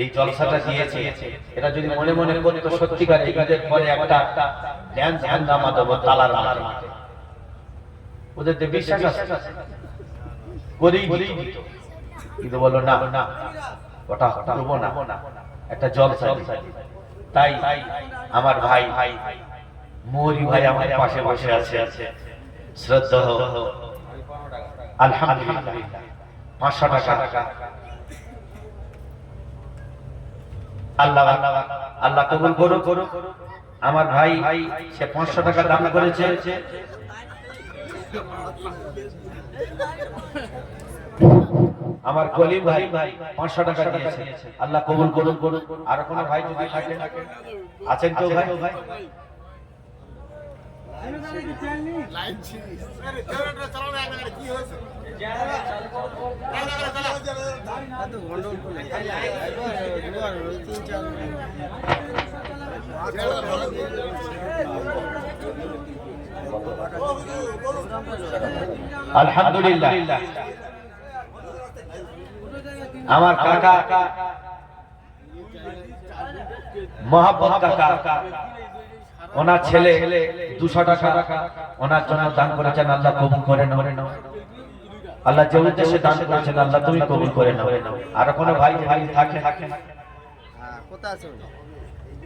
এই জলসাটা দিয়েছে। এরা যদি মনে মনে করতো সত্যিকার ঈদের পরে একটা ড্যান্স হাঙ্গামা দেবো তালার মাঠে, ওদের যে বিশ্বাস আছে করেই দিত। কিন্তু বললো না, ওটা করবো না, একটা জলসা। তাই আমার ভাই মৌরি ভাই আমার পাশে বসে আছে, শ্রদ্ধা আলহামদুলিল্লাহ 500 টাকা। আল্লাহ কবুল করুক। আমার ভাই সে 500 টাকা দান করেছে। আমার কলিম ভাই 500 টাকা দিয়েছে, আল্লাহ কবুল করুন। আর কোন ভাই যদি থাকে আছেন কেউ ভাই? লাইন ছিড়ি চালানো এক জায়গায় কি হয়েছে এত গন্ডগোল করে দুবার ওই 3-4 আলহামদুলিল্লাহ আমার কাকা মোহাম্মদ কাকা ওনার ছেলে 200 টাকা ওনার জন্য দান করেছেন, আল্লাহ কবুল করে নাও। আল্লাহ যে উদ্দেশ্যে দান করেছেন আল্লাহ তুমি কবুল করে নাও। আর কোনো ভাই থাকে কোথা আছে